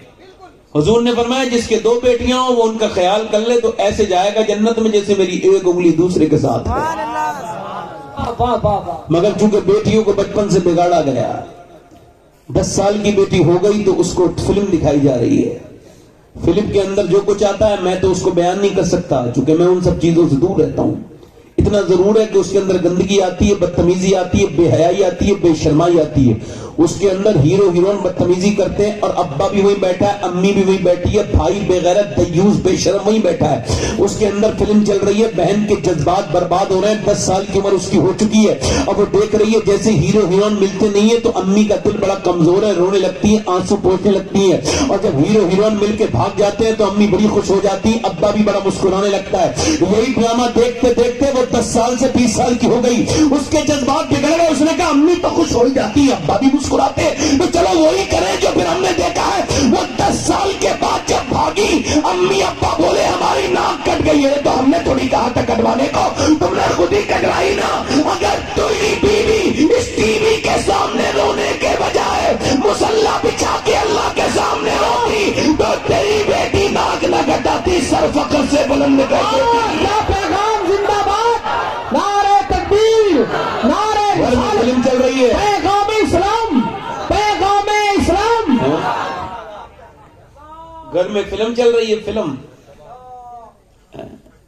حضور نے فرمایا جس کے 2 بیٹیاں ہوں وہ ان کا خیال کر لے تو ایسے جائے گا جنت میں جیسے میری ایک انگلی دوسرے کے ساتھ ہے۔ مگر چونکہ بیٹیوں کو بچپن سے بگاڑا گیا، 10 سال کی بیٹی ہو گئی تو اس کو فلم دکھائی جا رہی ہے، فلم کے اندر جو کچھ آتا ہے میں تو اس کو بیان نہیں کر سکتا چونکہ میں ان سب چیزوں سے دور رہتا ہوں۔ اتنا ضرور ہے کہ اس کے اندر گندگی آتی ہے، بدتمیزی آتی ہے، بے حیائی آتی ہے، بے شرمائی آتی ہے. اس کے اندر ہیرو ہیروئن بدتمیزی کرتے ہیں اور ابا بھی وہی بیٹھا ہے، امی بھی وہی بیٹھی ہے، بھائی بے غیرت دیوس بے شرم وہی بیٹھا ہے. اس کے اندر فلم چل رہی ہے، بہن کے جذبات برباد ہو رہے ہیں، 10 سال کی عمر اس کی ہو چکی ہے. اب وہ دیکھ رہی ہے جیسے ہیرو ہیروئن ملتے نہیں ہے تو امی کا دل بڑا کمزور ہے، رونے لگتی ہے، آنسو پوچھنے لگتی ہے. اور جب ہیرو ہیروئن مل کے بھاگ جاتے ہیں تو امی بڑی خوش ہو جاتی ہے، ابا بھی بڑا مسکرانے لگتا ہے. یہی ڈرامہ دیکھتے دیکھتے وہ 10 سال سے 20 سال کی ہو گئی، اس کے جذبات بگڑ گئے. اس نے کہا امی تو خوش ہو ہی جاتی ہے، ابا بھی مسکراتے، تو چلو وہی کریں جو پھر ہم نے دیکھا ہے. وہ 10 سال کے بعد جب بھاگی، امی ابا بولے ہماری ناک کٹ گئی ہے. تو ہم نے تھوڑی کہا تھا کٹوانے کو، تم نے خود ہی کٹوائی نا. اگر تیری بیوی اس ٹی وی کے سامنے رونے کے بجائے مصلی بچھا کے اللہ کے سامنے روتی تو تیری بیٹی ناک نہ کٹاتی، سر فخر سے بلند کرتی. کیا پیغام زندہ باد، نعرہ تکبیر، نعرہ رسالت، فلم چل رہی ہے، پیغام اسلام، پیغام اسلام. گھر میں فلم چل رہی ہے، فلم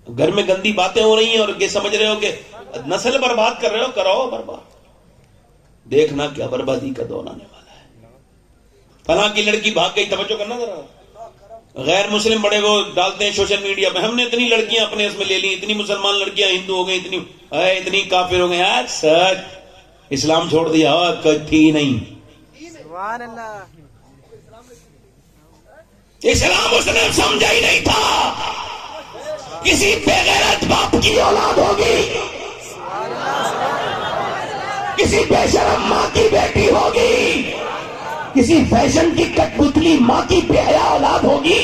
گھر میں گندی باتیں ہو رہی ہیں اور یہ سمجھ رہے ہو کہ نسل برباد کر رہے ہو، کرو برباد. دیکھنا کیا بربادی کا دور آنے والا ہے. فلاں کی لڑکی بھاگ گئی، توجہ کرنا ذرا. غیر مسلم بڑے وہ ڈالتے ہیں سوشل میڈیا پہ، ہم نے اتنی لڑکیاں اپنے اس میں لے لی، اتنی مسلمان لڑکیاں ہندو ہو گئی، اتنی کافر ہو گئی. یار سچ اسلام چھوڑ دیا تھی نہیں. سبحان اللہ. اسلام اس نے سمجھا ہی نہیں تھا. کسی بے غیرت باپ کی اولاد ہوگی، کسی بے شرم ماں کی بیٹی ہوگی، کسی فیشن کی کٹپتلی ماں کی بے حیا اولاد ہوگی.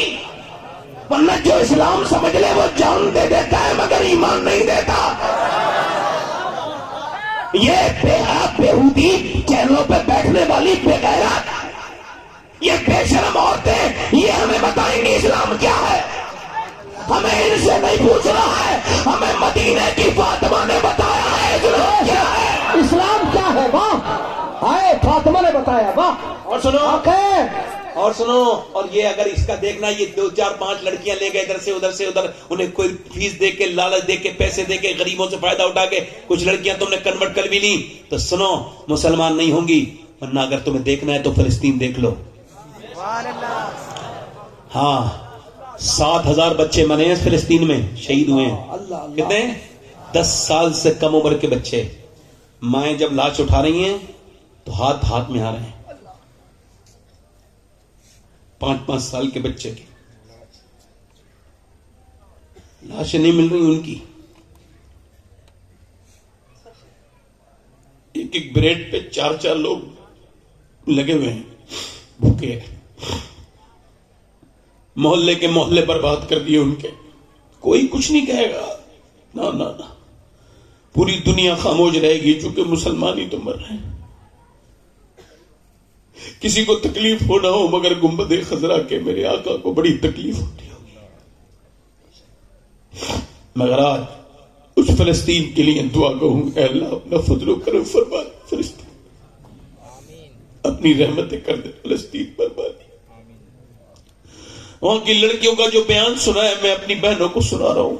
ورنہ جو اسلام سمجھ لے وہ جان دے دیتا ہے مگر ایمان نہیں دیتا. یہ بے حیا بےہودی چینلوں پہ بیٹھنے والی بے غیرت، یہ بے شرم عورتیں یہ ہمیں بتائیں گے اسلام کیا ہے. ہمیں ان سے نہیں پوچھنا ہے، ہمیں مدینے کی فاطمہ نے بتایا ہے اسلام کیا ہے. اسلام کیا ہے؟ واہ، آئے فاطمہ نے بتایا. واہ. اور سنو آخر اور سنو، اور یہ اگر اس کا دیکھنا، یہ 2 4 5 لڑکیاں لے گئے ادھر سے ادھر، انہیں کوئی فیس دے کے، لالچ دے کے، پیسے دے کے، غریبوں سے فائدہ اٹھا کے کچھ لڑکیاں تم نے کنورٹ کر بھی لی تو سنو مسلمان نہیں ہوں گی. ورنہ اگر تمہیں دیکھنا ہے تو فلسطین دیکھ لو. سبحان اللہ. ہاں 7,000 بچے مرے ہیں فلسطین میں، شہید ہوئے ہیں. کتنے؟ 10 سال سے کم عمر کے بچے. مائیں جب لاش اٹھا رہی ہیں تو ہاتھ میں آ رہے ہیں. 5 سال کے بچے کی لاشیں نہیں مل رہی ان کی. ایک بریڈ پہ 4 لوگ لگے ہوئے ہیں، بھوکے. محلے کے محلے برباد کر دیے ان کے. کوئی کچھ نہیں کہے گا، نہ پوری دنیا خاموش رہے گی چونکہ مسلمان ہی تو مر رہے ہیں. کسی کو تکلیف ہو نہ ہو مگر گنبد خضرا کے میرے آقا کو بڑی تکلیف ہوتی ہوگی. مگر آج اس فلسطین کے لیے دعا کہوں، اے اللہ اپنا فضل و کرم فرما فلسطین، اپنی رحمتیں کر دے فلسطین پر بادی. وہاں کی لڑکیوں کا جو بیان سنا ہے میں اپنی بہنوں کو سنا رہا ہوں،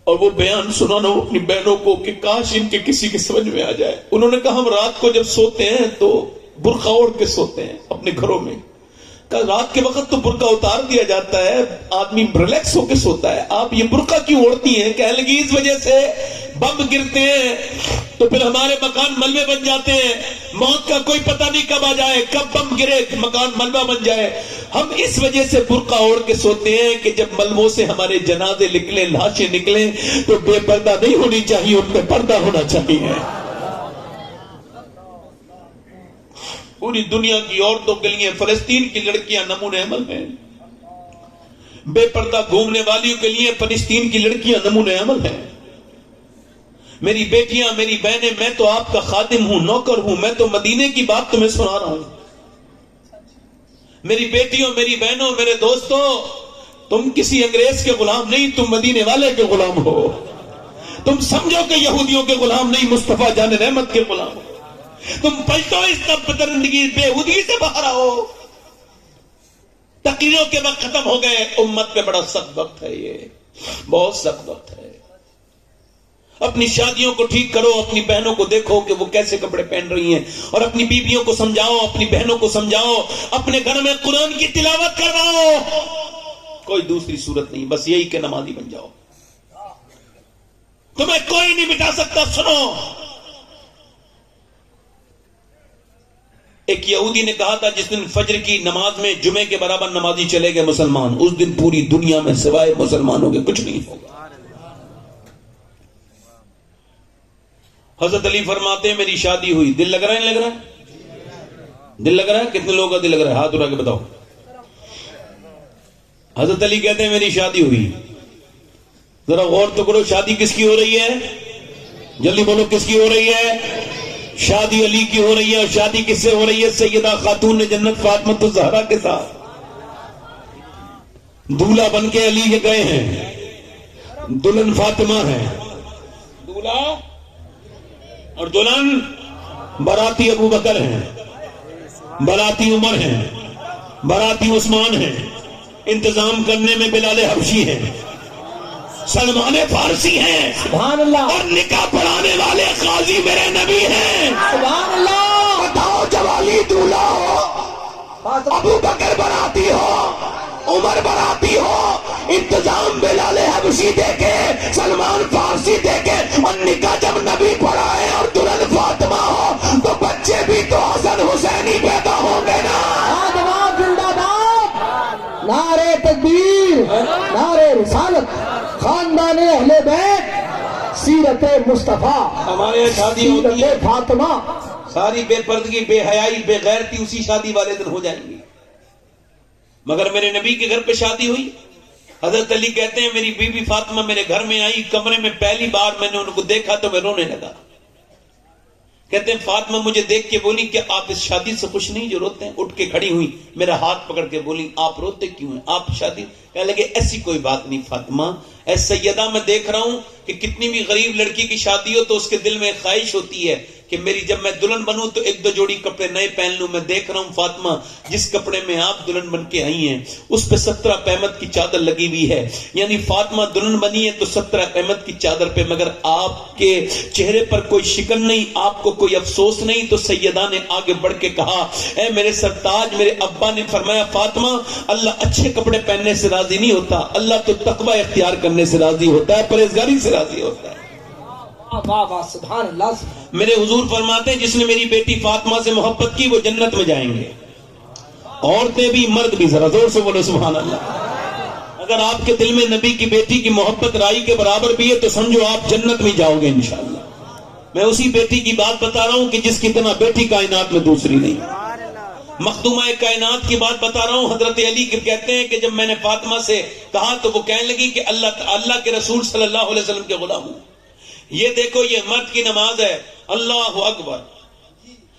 اور وہ بیان سنانا ہوں اپنی بہنوں کو کہ کاش ان کے کسی کے سمجھ میں آ جائے. انہوں نے کہا ہم رات کو جب سوتے ہیں تو برقع اوڑھ کے سوتے ہیں اپنے گھروں میں. کہا رات کے وقت تو برقع اتار دیا جاتا ہے، آدمی ریلیکس ہو کے سوتا ہے، آپ یہ برقع کیوں اوڑھتی ہیں؟ کہنے لگی اس وجہ سے بم گرتے ہیں تو پھر ہمارے مکان ملبے بن جاتے ہیں، موت کا کوئی پتہ نہیں کب آ جائے، کب بم گرے مکان ملبہ بن جائے. ہم اس وجہ سے برقع اوڑھ کے سوتے ہیں کہ جب ملبوں سے ہمارے جنازے نکلیں، لاشیں نکلیں تو بے پردہ نہیں ہونی چاہیے، ان پہ پردہ ہونا چاہیے. پوری دنیا کی عورتوں کے لیے فلسطین کی لڑکیاں نمونے عمل ہیں. بے پردہ گھومنے والیوں کے لیے فلسطین کی لڑکیاں نمونے عمل ہیں. میری بیٹیاں، میری بہنیں، میں تو آپ کا خادم ہوں، نوکر ہوں، میں تو مدینے کی بات تمہیں سنا رہا ہوں. میری بیٹیوں، میری بہنوں، میرے دوستوں، تم کسی انگریز کے غلام نہیں، تم مدینے والے کے غلام ہو. تم سمجھو کہ یہودیوں کے غلام نہیں، مصطفیٰ جان رحمت کے غلام ہو. تم پلٹو اس طب درندگی بےہودگی سے باہر آؤ. تقریروں کے وقت ختم ہو گئے، امت پہ بڑا سخت وقت ہے، یہ بہت سخت وقت ہے. اپنی شادیوں کو ٹھیک کرو، اپنی بہنوں کو دیکھو کہ وہ کیسے کپڑے پہن رہی ہیں، اور اپنی بیویوں کو سمجھاؤ، اپنی بہنوں کو سمجھاؤ، اپنے گھر میں قرآن کی تلاوت کرواؤ. کوئی دوسری صورت نہیں، بس یہی کہ نمازی بن جاؤ. تمہیں کوئی نہیں مٹا سکتا. سنو، ایک یہودی نے کہا تھا جس دن فجر کی نماز میں جمعے کے برابر نمازی چلے گئے مسلمان، اس دن پوری دنیا میں سوائے مسلمانوں کے کچھ نہیں ہوگا. حضرت علی فرماتے ہیں میری شادی ہوئی، دل لگ رہا ہے نہیں لگ رہا ہے؟ دل لگ رہا ہے؟ کتنے لوگوں کا دل لگ رہا ہے؟ ہاتھ اٹھا کے بتاؤ. حضرت علی کہتے ہیں میری شادی ہوئی. ذرا غور تو کرو، شادی کس کی ہو رہی ہے؟ جلدی بولو، کس کی ہو رہی ہے؟ شادی علی کی ہو رہی ہے. اور شادی کس سے ہو رہی ہے؟ سیدہ خاتون جنت فاطمہ الزہرا کے ساتھ. دولہا بن کے علی کے گئے ہیں، دلہن فاطمہ ہے. دولہا اور دلہن باراتی ابو بکر ہیں، باراتی عمر ہیں، باراتی عثمان ہیں، انتظام کرنے میں بلال حبشی ہیں، سلمان فارسی ہیں، سبحان اللہ، اور نکاح پڑھانے والے قاضی میرے نبی ہیں. سبحان اللہ. بتاؤ، جب علی دولہا ہو، ابو بکر باراتی ہو، عمر باراتی ہو، انتظام بلال حبشی دیکھے، سلمان فارسی دیکھے، اور نکاح جب نبی پڑھائے اور دلہن فاطمہ ہو، تو بچے بھی تو حسن حسینی پیدا ہوں گے نا. آدمات زندہ باد، نعرے تکبیر، نعرے رسالت، خاندان اہل بیت، سیرت مصطفیٰ، ہمارے یہاں شادی ہوتی ہے، سیرت فاطمہ. ساری بے پردگی، بے حیائی، بے غیرتی اسی شادی والے دن ہو جائیں گی. مگر میرے نبی کے گھر پہ شادی ہوئی. حضرت علی کہتے ہیں میری بیوی فاطمہ میرے گھر میں آئی، کمرے میں پہلی بار میں نے ان کو دیکھا تو میں رونے لگا. کہتے ہیں فاطمہ مجھے دیکھ کے بولی کہ آپ اس شادی سے خوش نہیں جو روتے ہیں. اٹھ کے کھڑی ہوئی، میرا ہاتھ پکڑ کے بولی آپ روتے کیوں ہیں؟ آپ شادی؟ کہنے لگے ایسی کوئی بات نہیں فاطمہ، اے سیدہ میں دیکھ رہا ہوں کہ کتنی بھی غریب لڑکی کی شادی ہو تو اس کے دل میں ایک خواہش ہوتی ہے کہ میری جب میں دلہن بنوں تو ایک دو جوڑی کپڑے نئے پہن لوں. میں دیکھ رہا ہوں فاطمہ جس کپڑے میں آپ دلہن بن کے آئی ہیں اس پہ 17 قیمت کی چادر لگی ہوئی ہے، یعنی فاطمہ دلہن بنی ہے تو 17 قیمت کی چادر پہ، مگر آپ کے چہرے پر کوئی شکن نہیں، آپ کو کوئی افسوس نہیں. تو سیدہ نے آگے بڑھ کے کہا اے میرے سرتاج، میرے ابا نے فرمایا فاطمہ اللہ اچھے کپڑے پہننے سے راضی نہیں ہوتا، اللہ تو تقوی اختیار کرنے سے راضی ہوتا ہے، پرہیزگاری سے راضی ہوتا ہے. واہ واہ، سبحان اللہ. میرے حضور فرماتے ہیں جس نے میری بیٹی فاطمہ سے محبت کی وہ جنت میں جائیں گے، عورتیں بھی مرد بھی. ذرا زور سے بولو سبحان اللہ. اگر آپ کے دل میں نبی کی بیٹی کی محبت رائی کے برابر بھی ہے تو سمجھو آپ جنت میں جاؤ گے انشاءاللہ. میں اسی بیٹی کی بات بتا رہا ہوں کہ جس کی طرح بیٹی کائنات میں دوسری نہیں. مخدومہ کائنات کی بات بتا رہا ہوں. حضرت علی کہتے ہیں کہ جب میں نے فاطمہ سے کہا تو وہ کہنے لگی کہ اللہ کے رسول صلی اللہ علیہ وسلم کے غلام ہوں. یہ دیکھو یہ مرد کی نماز ہے، اللہ اکبر.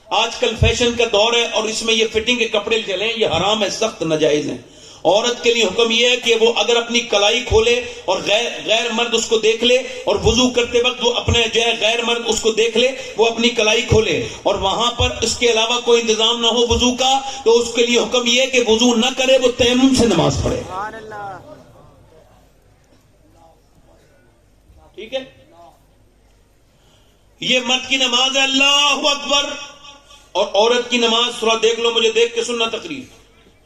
آج کل فیشن کا دور ہے اور اس میں یہ فٹنگ کے کپڑے چلیں، یہ حرام ہے، سخت ناجائز ہیں. عورت کے لیے حکم یہ ہے کہ وہ اگر اپنی کلائی کھولے اور غیر مرد اس کو دیکھ لے، اور وضو کرتے وقت وہ اپنے جو ہے غیر مرد اس کو دیکھ لے، وہ اپنی کلائی کھولے اور وہاں پر اس کے علاوہ کوئی انتظام نہ ہو وضو کا، تو اس کے لیے حکم یہ ہے کہ وضو نہ کرے، وہ تیمم سے نماز پڑھے. ٹھیک ہے، یہ مرد کی نماز ہے اللہ اکبر. اور عورت کی نماز تھوڑا دیکھ لو، مجھے دیکھ کے سننا تقریر.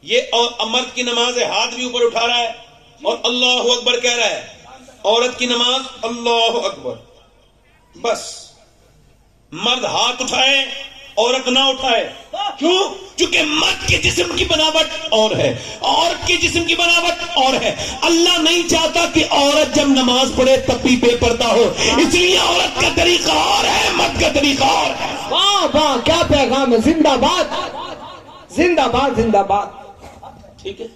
یہ مرد کی نماز ہے، ہاتھ بھی اوپر اٹھا رہا ہے اور اللہ اکبر کہہ رہا ہے. عورت کی نماز اللہ اکبر. بس مرد ہاتھ اٹھائے، عورت نہ اٹھائے. کیوں؟ چونکہ مرد کے جسم کی بناوٹ اور ہے، عورت کے جسم کی بناوٹ اور ہے. اللہ نہیں چاہتا کہ عورت جب نماز پڑھے تب بھی بے پردہ ہو، اس لیے عورت کا طریقہ اور ہے، مرد کا طریقہ اور ہے. واہ واہ، کیا پیغام ہے. زندہ باد، زندہ باد، زندہ باد. ٹھیک ہے.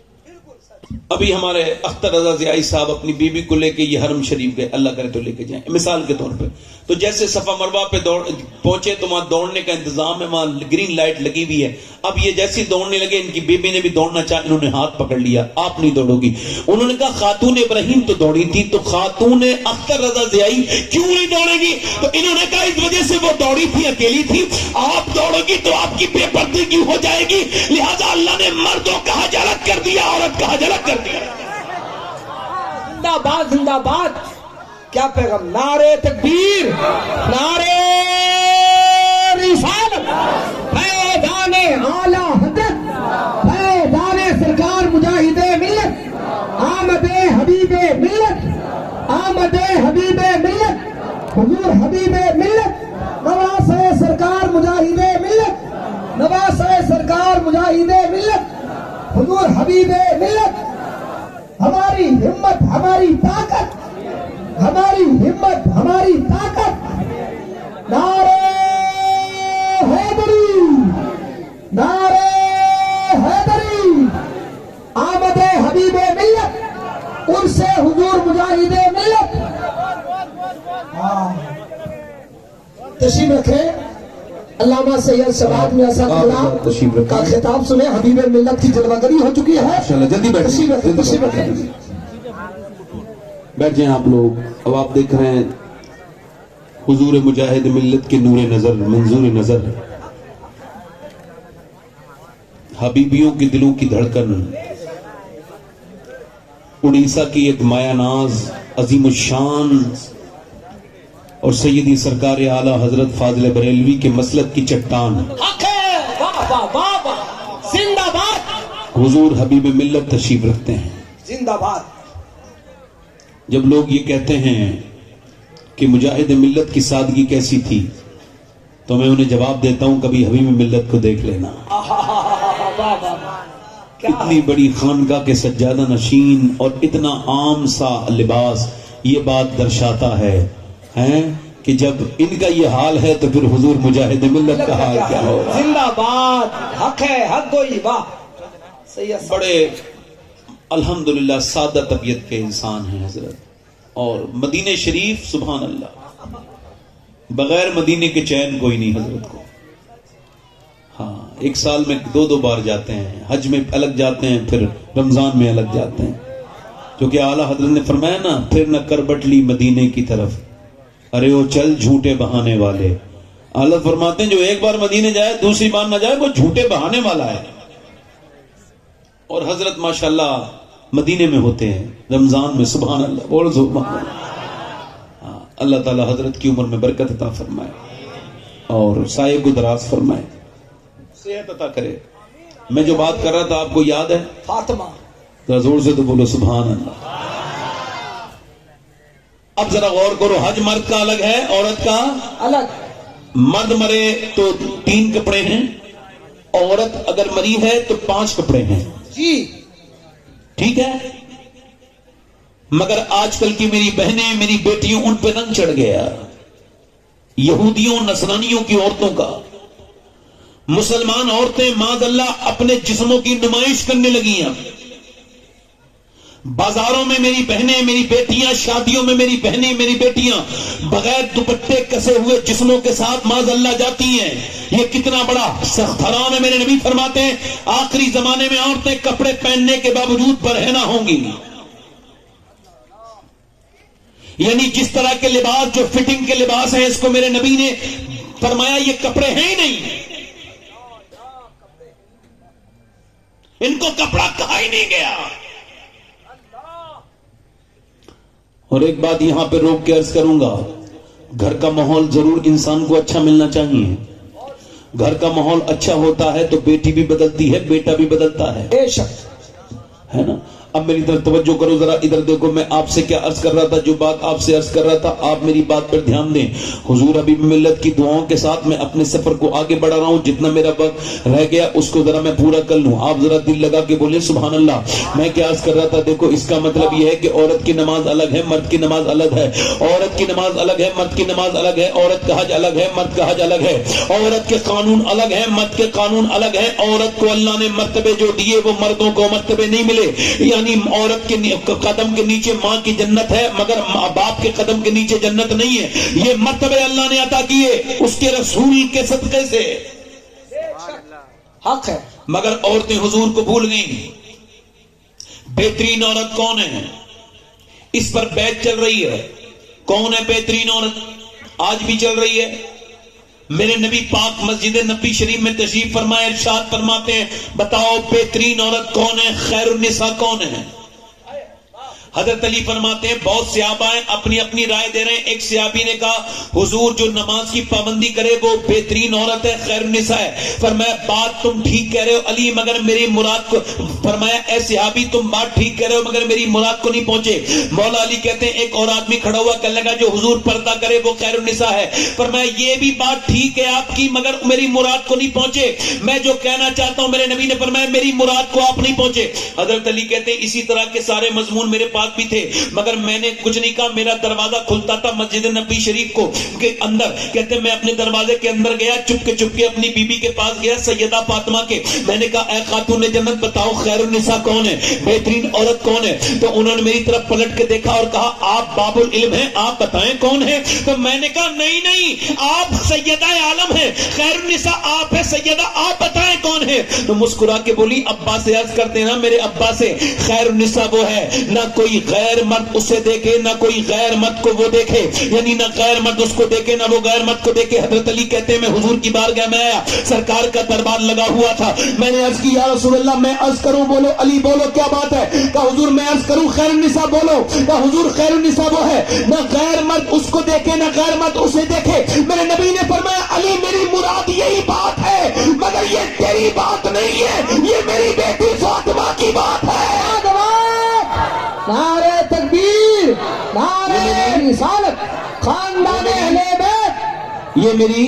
ابھی ہمارے اختر رضا ضیائی صاحب اپنی بیوی کو لے کے یہ حرم شریف گئے، اللہ کرے تو لے کے جائیں مثال کے طور پہ. تو جیسے صفا مروہ پہ پہنچے تو وہاں دوڑنے کا انتظام ہے، وہاں گرین لائٹ لگی ہوئی ہے. اب یہ جیسی دوڑنے لگے، ان کی بیوی نے بھی دوڑنا چاہا، انہوں نے ہاتھ پکڑ لیا، آپ نہیں دوڑو گی. انہوں نے کہا خاتون ابراہیم تو دوڑی تھی، تو خاتون اختر رضا ضیائی کیوں نہیں دوڑے گی؟ تو انہوں نے کہا اس وجہ سے وہ دوڑی تھی، اکیلی تھی، آپ دوڑو گی تو آپ کی بے پردگی ہو جائے گی، لہذا اللہ نے مردوں کا حج الگ کر دیا، عورت کا حج الگ کر دیا. زندہ باد، زندہ باد. کیا پیغام؟ نعرے تکبیر، نعرے رسالت، فیضان اعلی حضرت، فیضان سرکار مجاہد ملت، آمد حبیب ملت، آمد حبیب ملت، حضور حبیب ملت، نواسہ سرکار مجاہد ملت، نواسہ سرکار مجاہد ملت، حضور حبیب ملت، ہماری ہمت ہماری طاقت، ہماری ہمت ہماری طاقت، نعرے حیدری، نعرے حیدری، آمد حبیب ملت، عرس حضور مجاہد ملت۔ تشریف رکھیں، علامہ سید شباب میں اسد اللہ کا خطاب سنیں، حبیب ملت کی جلوہ گری ہو چکی ہے۔ جلدی بیٹھیں، تشریف رکھیں، تشریف رکھیں۔ بیٹھ جائیں آپ لوگ۔ اب آپ دیکھ رہے ہیں حضور مجاہد ملت کے نور نظر، منظور نظر، حبیبیوں کے دلوں کی دھڑکن، اڑیسہ کی ایک مایا ناز عظیم الشان اور سیدی سرکار اعلیٰ حضرت فاضل بریلوی کے مسلک کی چٹان حق ہے، واہ واہ واہ واہ، زندہ باد، حضور حبیب ملت تشریف رکھتے ہیں۔ زندہ باد۔ جب لوگ یہ کہتے ہیں کہ مجاہد ملت کی سادگی کیسی تھی تو میں انہیں جواب دیتا ہوں کبھی حبیب ملت کو دیکھ لینا۔ اتنی بڑی خانقاہ کے سجادہ نشین اور اتنا عام سا لباس یہ بات درشاتا ہے کہ جب ان کا یہ حال ہے تو پھر حضور مجاہد ملت کا حال کیا ہوگا۔ زندہ باد، حق ہے، حق گوئی، واہ۔ سید بڑے الحمدللہ سادہ طبیعت کے انسان ہیں حضرت، اور مدینہ شریف سبحان اللہ، بغیر مدینے کے چین کوئی نہیں حضرت کو۔ ہاں، ایک سال میں دو بار جاتے ہیں، حج میں الگ جاتے ہیں، پھر رمضان میں الگ جاتے ہیں، کیونکہ اعلیٰ حضرت نے فرمایا نا، پھر نہ کربٹ لی مدینے کی طرف، ارے وہ چل جھوٹے بہانے والے۔ اعلیٰ فرماتے ہیں جو ایک بار مدینے جائے دوسری بار نہ جائے وہ جھوٹے بہانے والا ہے۔ اور حضرت ماشاءاللہ مدینے میں ہوتے ہیں رمضان میں، سبحان اللہ، بول سبحان اللہ۔ اللہ تعالی حضرت کی عمر میں برکت عطا فرمائے اور سائے کو دراز فرمائے، صحت عطا کرے۔ میں جو بات کر رہا تھا آپ کو یاد ہے؟ فاطمہ، ذرا زور سے تو بولو سبحان اللہ۔ اب ذرا غور کرو، حج مرد کا الگ ہے، عورت کا الگ۔ مرد مرے تو 3 کپڑے ہیں، عورت اگر مری ہے تو 5 کپڑے ہیں، جی ٹھیک ہے؟ مگر آج کل کی میری بہنیں، میری بیٹیوں، ان پہ رنگ چڑھ گیا یہودیوں نصرانیوں کی عورتوں کا۔ مسلمان عورتیں معاذ اللہ اپنے جسموں کی نمائش کرنے لگی ہیں۔ بازاروں میں میری بہنیں، میری بیٹیاں، شادیوں میں میری بہنیں، میری بیٹیاں بغیر دوپٹے کسے ہوئے جسموں کے ساتھ معاذ اللہ جاتی ہیں۔ یہ کتنا بڑا سخت حرام ہے۔ میرے نبی فرماتے ہیں آخری زمانے میں عورتیں کپڑے پہننے کے باوجود برہنہ ہوں گی، یعنی جس طرح کے لباس جو فٹنگ کے لباس ہیں، اس کو میرے نبی نے فرمایا یہ کپڑے ہیں ہی نہیں، ان کو کپڑا کہا ہی نہیں گیا۔ اور ایک بات یہاں پہ روک کے عرض کروں گا، گھر کا ماحول ضرور انسان کو اچھا ملنا چاہیے۔ گھر کا ماحول اچھا ہوتا ہے تو بیٹی بھی بدلتی ہے، بیٹا بھی بدلتا ہے، بے شک، ہے نا؟ اب میری طرف توجہ کرو ذرا، ادھر دیکھو، میں آپ سے کیا عرض کر رہا تھا، جو بات آپ سے عرض کر رہا تھا آپ میری بات پر دھیان دیں۔ حضور حبیب ملت کی دعاؤں کے ساتھ میں اپنے سفر کو آگے بڑھا رہا ہوں، جتنا میرا وقت رہ گیا اس کو ذرا میں پورا کر لوں۔ آپ ذرا دل لگا کے بولیں سبحان اللہ۔ میں کیا عرض کر رہا تھا، دیکھو اس کا مطلب یہ ہے کہ عورت کی نماز الگ ہے، مرد کی نماز الگ ہے، عورت کی نماز الگ ہے، مرد کی نماز الگ ہے، عورت کا حج الگ ہے، مرد کا حج الگ ہے، عورت کے قانون الگ ہے، مرد کے قانون الگ ہے۔ عورت کو اللہ نے مرتبے جو دیے وہ مردوں کو مرتبے نہیں ملے، یعنی عورت کے قدم کے نیچے ماں کی جنت ہے مگر باپ کے قدم کے نیچے جنت نہیں ہے۔ یہ مرتبے اللہ نے عطا کیے اس کے رسول کے صدقے سے، حق ہے۔ مگر عورتیں حضور کو بھول گئیں۔ بہترین عورت کون ہے؟ اس پر بیعت چل رہی ہے، کون ہے بہترین عورت؟ آج بھی چل رہی ہے۔ میرے نبی پاک مسجد نبی شریف میں تشریف فرمائے، ارشاد فرماتے ہیں بتاؤ بہترین عورت کون ہے؟ خیر النساء کون ہے؟ حضرت علی فرماتے ہیں بہت صحابہ ہیں اپنی اپنی رائے دے رہے ہیں. ایک صحابی نے کہا حضور جو نماز کی پابندی کرے وہ بہترین عورت ہے, خیر النساء ہے. فرمایا بات تم ٹھیک کہہ رہے ہو علی, مگر میری مراد کو. فرمایا اے صحابی تم بات ٹھیک کہہ رہے ہو مگر میری مراد کو نہیں پہنچے. مولا علی کہتے ہیں ایک اور آدمی کھڑا ہوا کہنے لگا جو حضور پردہ کرے وہ خیر النساء ہے. فرمایا یہ بھی بات ٹھیک ہے آپ کی مگر میری مراد کو نہیں پہنچے. میں جو کہنا چاہتا ہوں میرے نبی نے فرمایا میری مراد کو آپ نہیں پہنچے. حضرت علی کہتے ہیں اسی طرح کے سارے مضمون میرے پاس بھی تھے مگر میں نے کچھ نہیں کہا. میرا دروازہ کھلتا تھا مسجد نبی شریف کو کے اندر. کہتے ہیں میں اپنے دروازے کے اندر گیا, چپ کے اپنی بیوی کے پاس گیا سیدہ فاطمہ کے. میں نے کہا اے خاتون جنت بتاؤ خیر النساء کون ہے, بہترین عورت کون ہے؟ تو انہوں نے میری طرف پلٹ کے دیکھا اور کہا آپ باب العلم ہیں, آپ بتائیں کون ہے؟ تو میں نے کہا نہیں آپ سیدہ عالم ہیں, خیر النساء آپ ہے سیدہ, آپ بتائیں کون ہے؟ تو مسکرا کے بولی ابا سے عرض کرتے نا میرے ابا سے, خیر النساء وہ ہے نہ کوئی غیر مرد اسے دیکھے نہ کوئی غیر مرد کو وہ دیکھے, یعنی نہ غیر مرد اس کو دیکھے نہ وہ غیر مرد کو دیکھے. حضرت علی کہتے ہیں میں حضور کی بارگاہ میں آیا, سرکار کا دربار لگا ہوا تھا. میں نے عرض کی یا رسول اللہ میں عرض کروں؟ بولو علی بولو کیا بات ہے؟ کہا حضور میں عرض کروں خیر النساء بولو. کہا حضور خیر النساء وہ ہے نہ غیر مرد اس کو دیکھے نہ غیر مرد اسے دیکھے. میرے نبی نے فرمایا علی میری مراد یہی بات ہے مگر یہ تیری بات نہیں ہے, یہ میری بیٹی فاطمہ کی بات ہے. نعرہ تکبیر, نعرہ رسالت, خاندان اہل بیت. یہ میری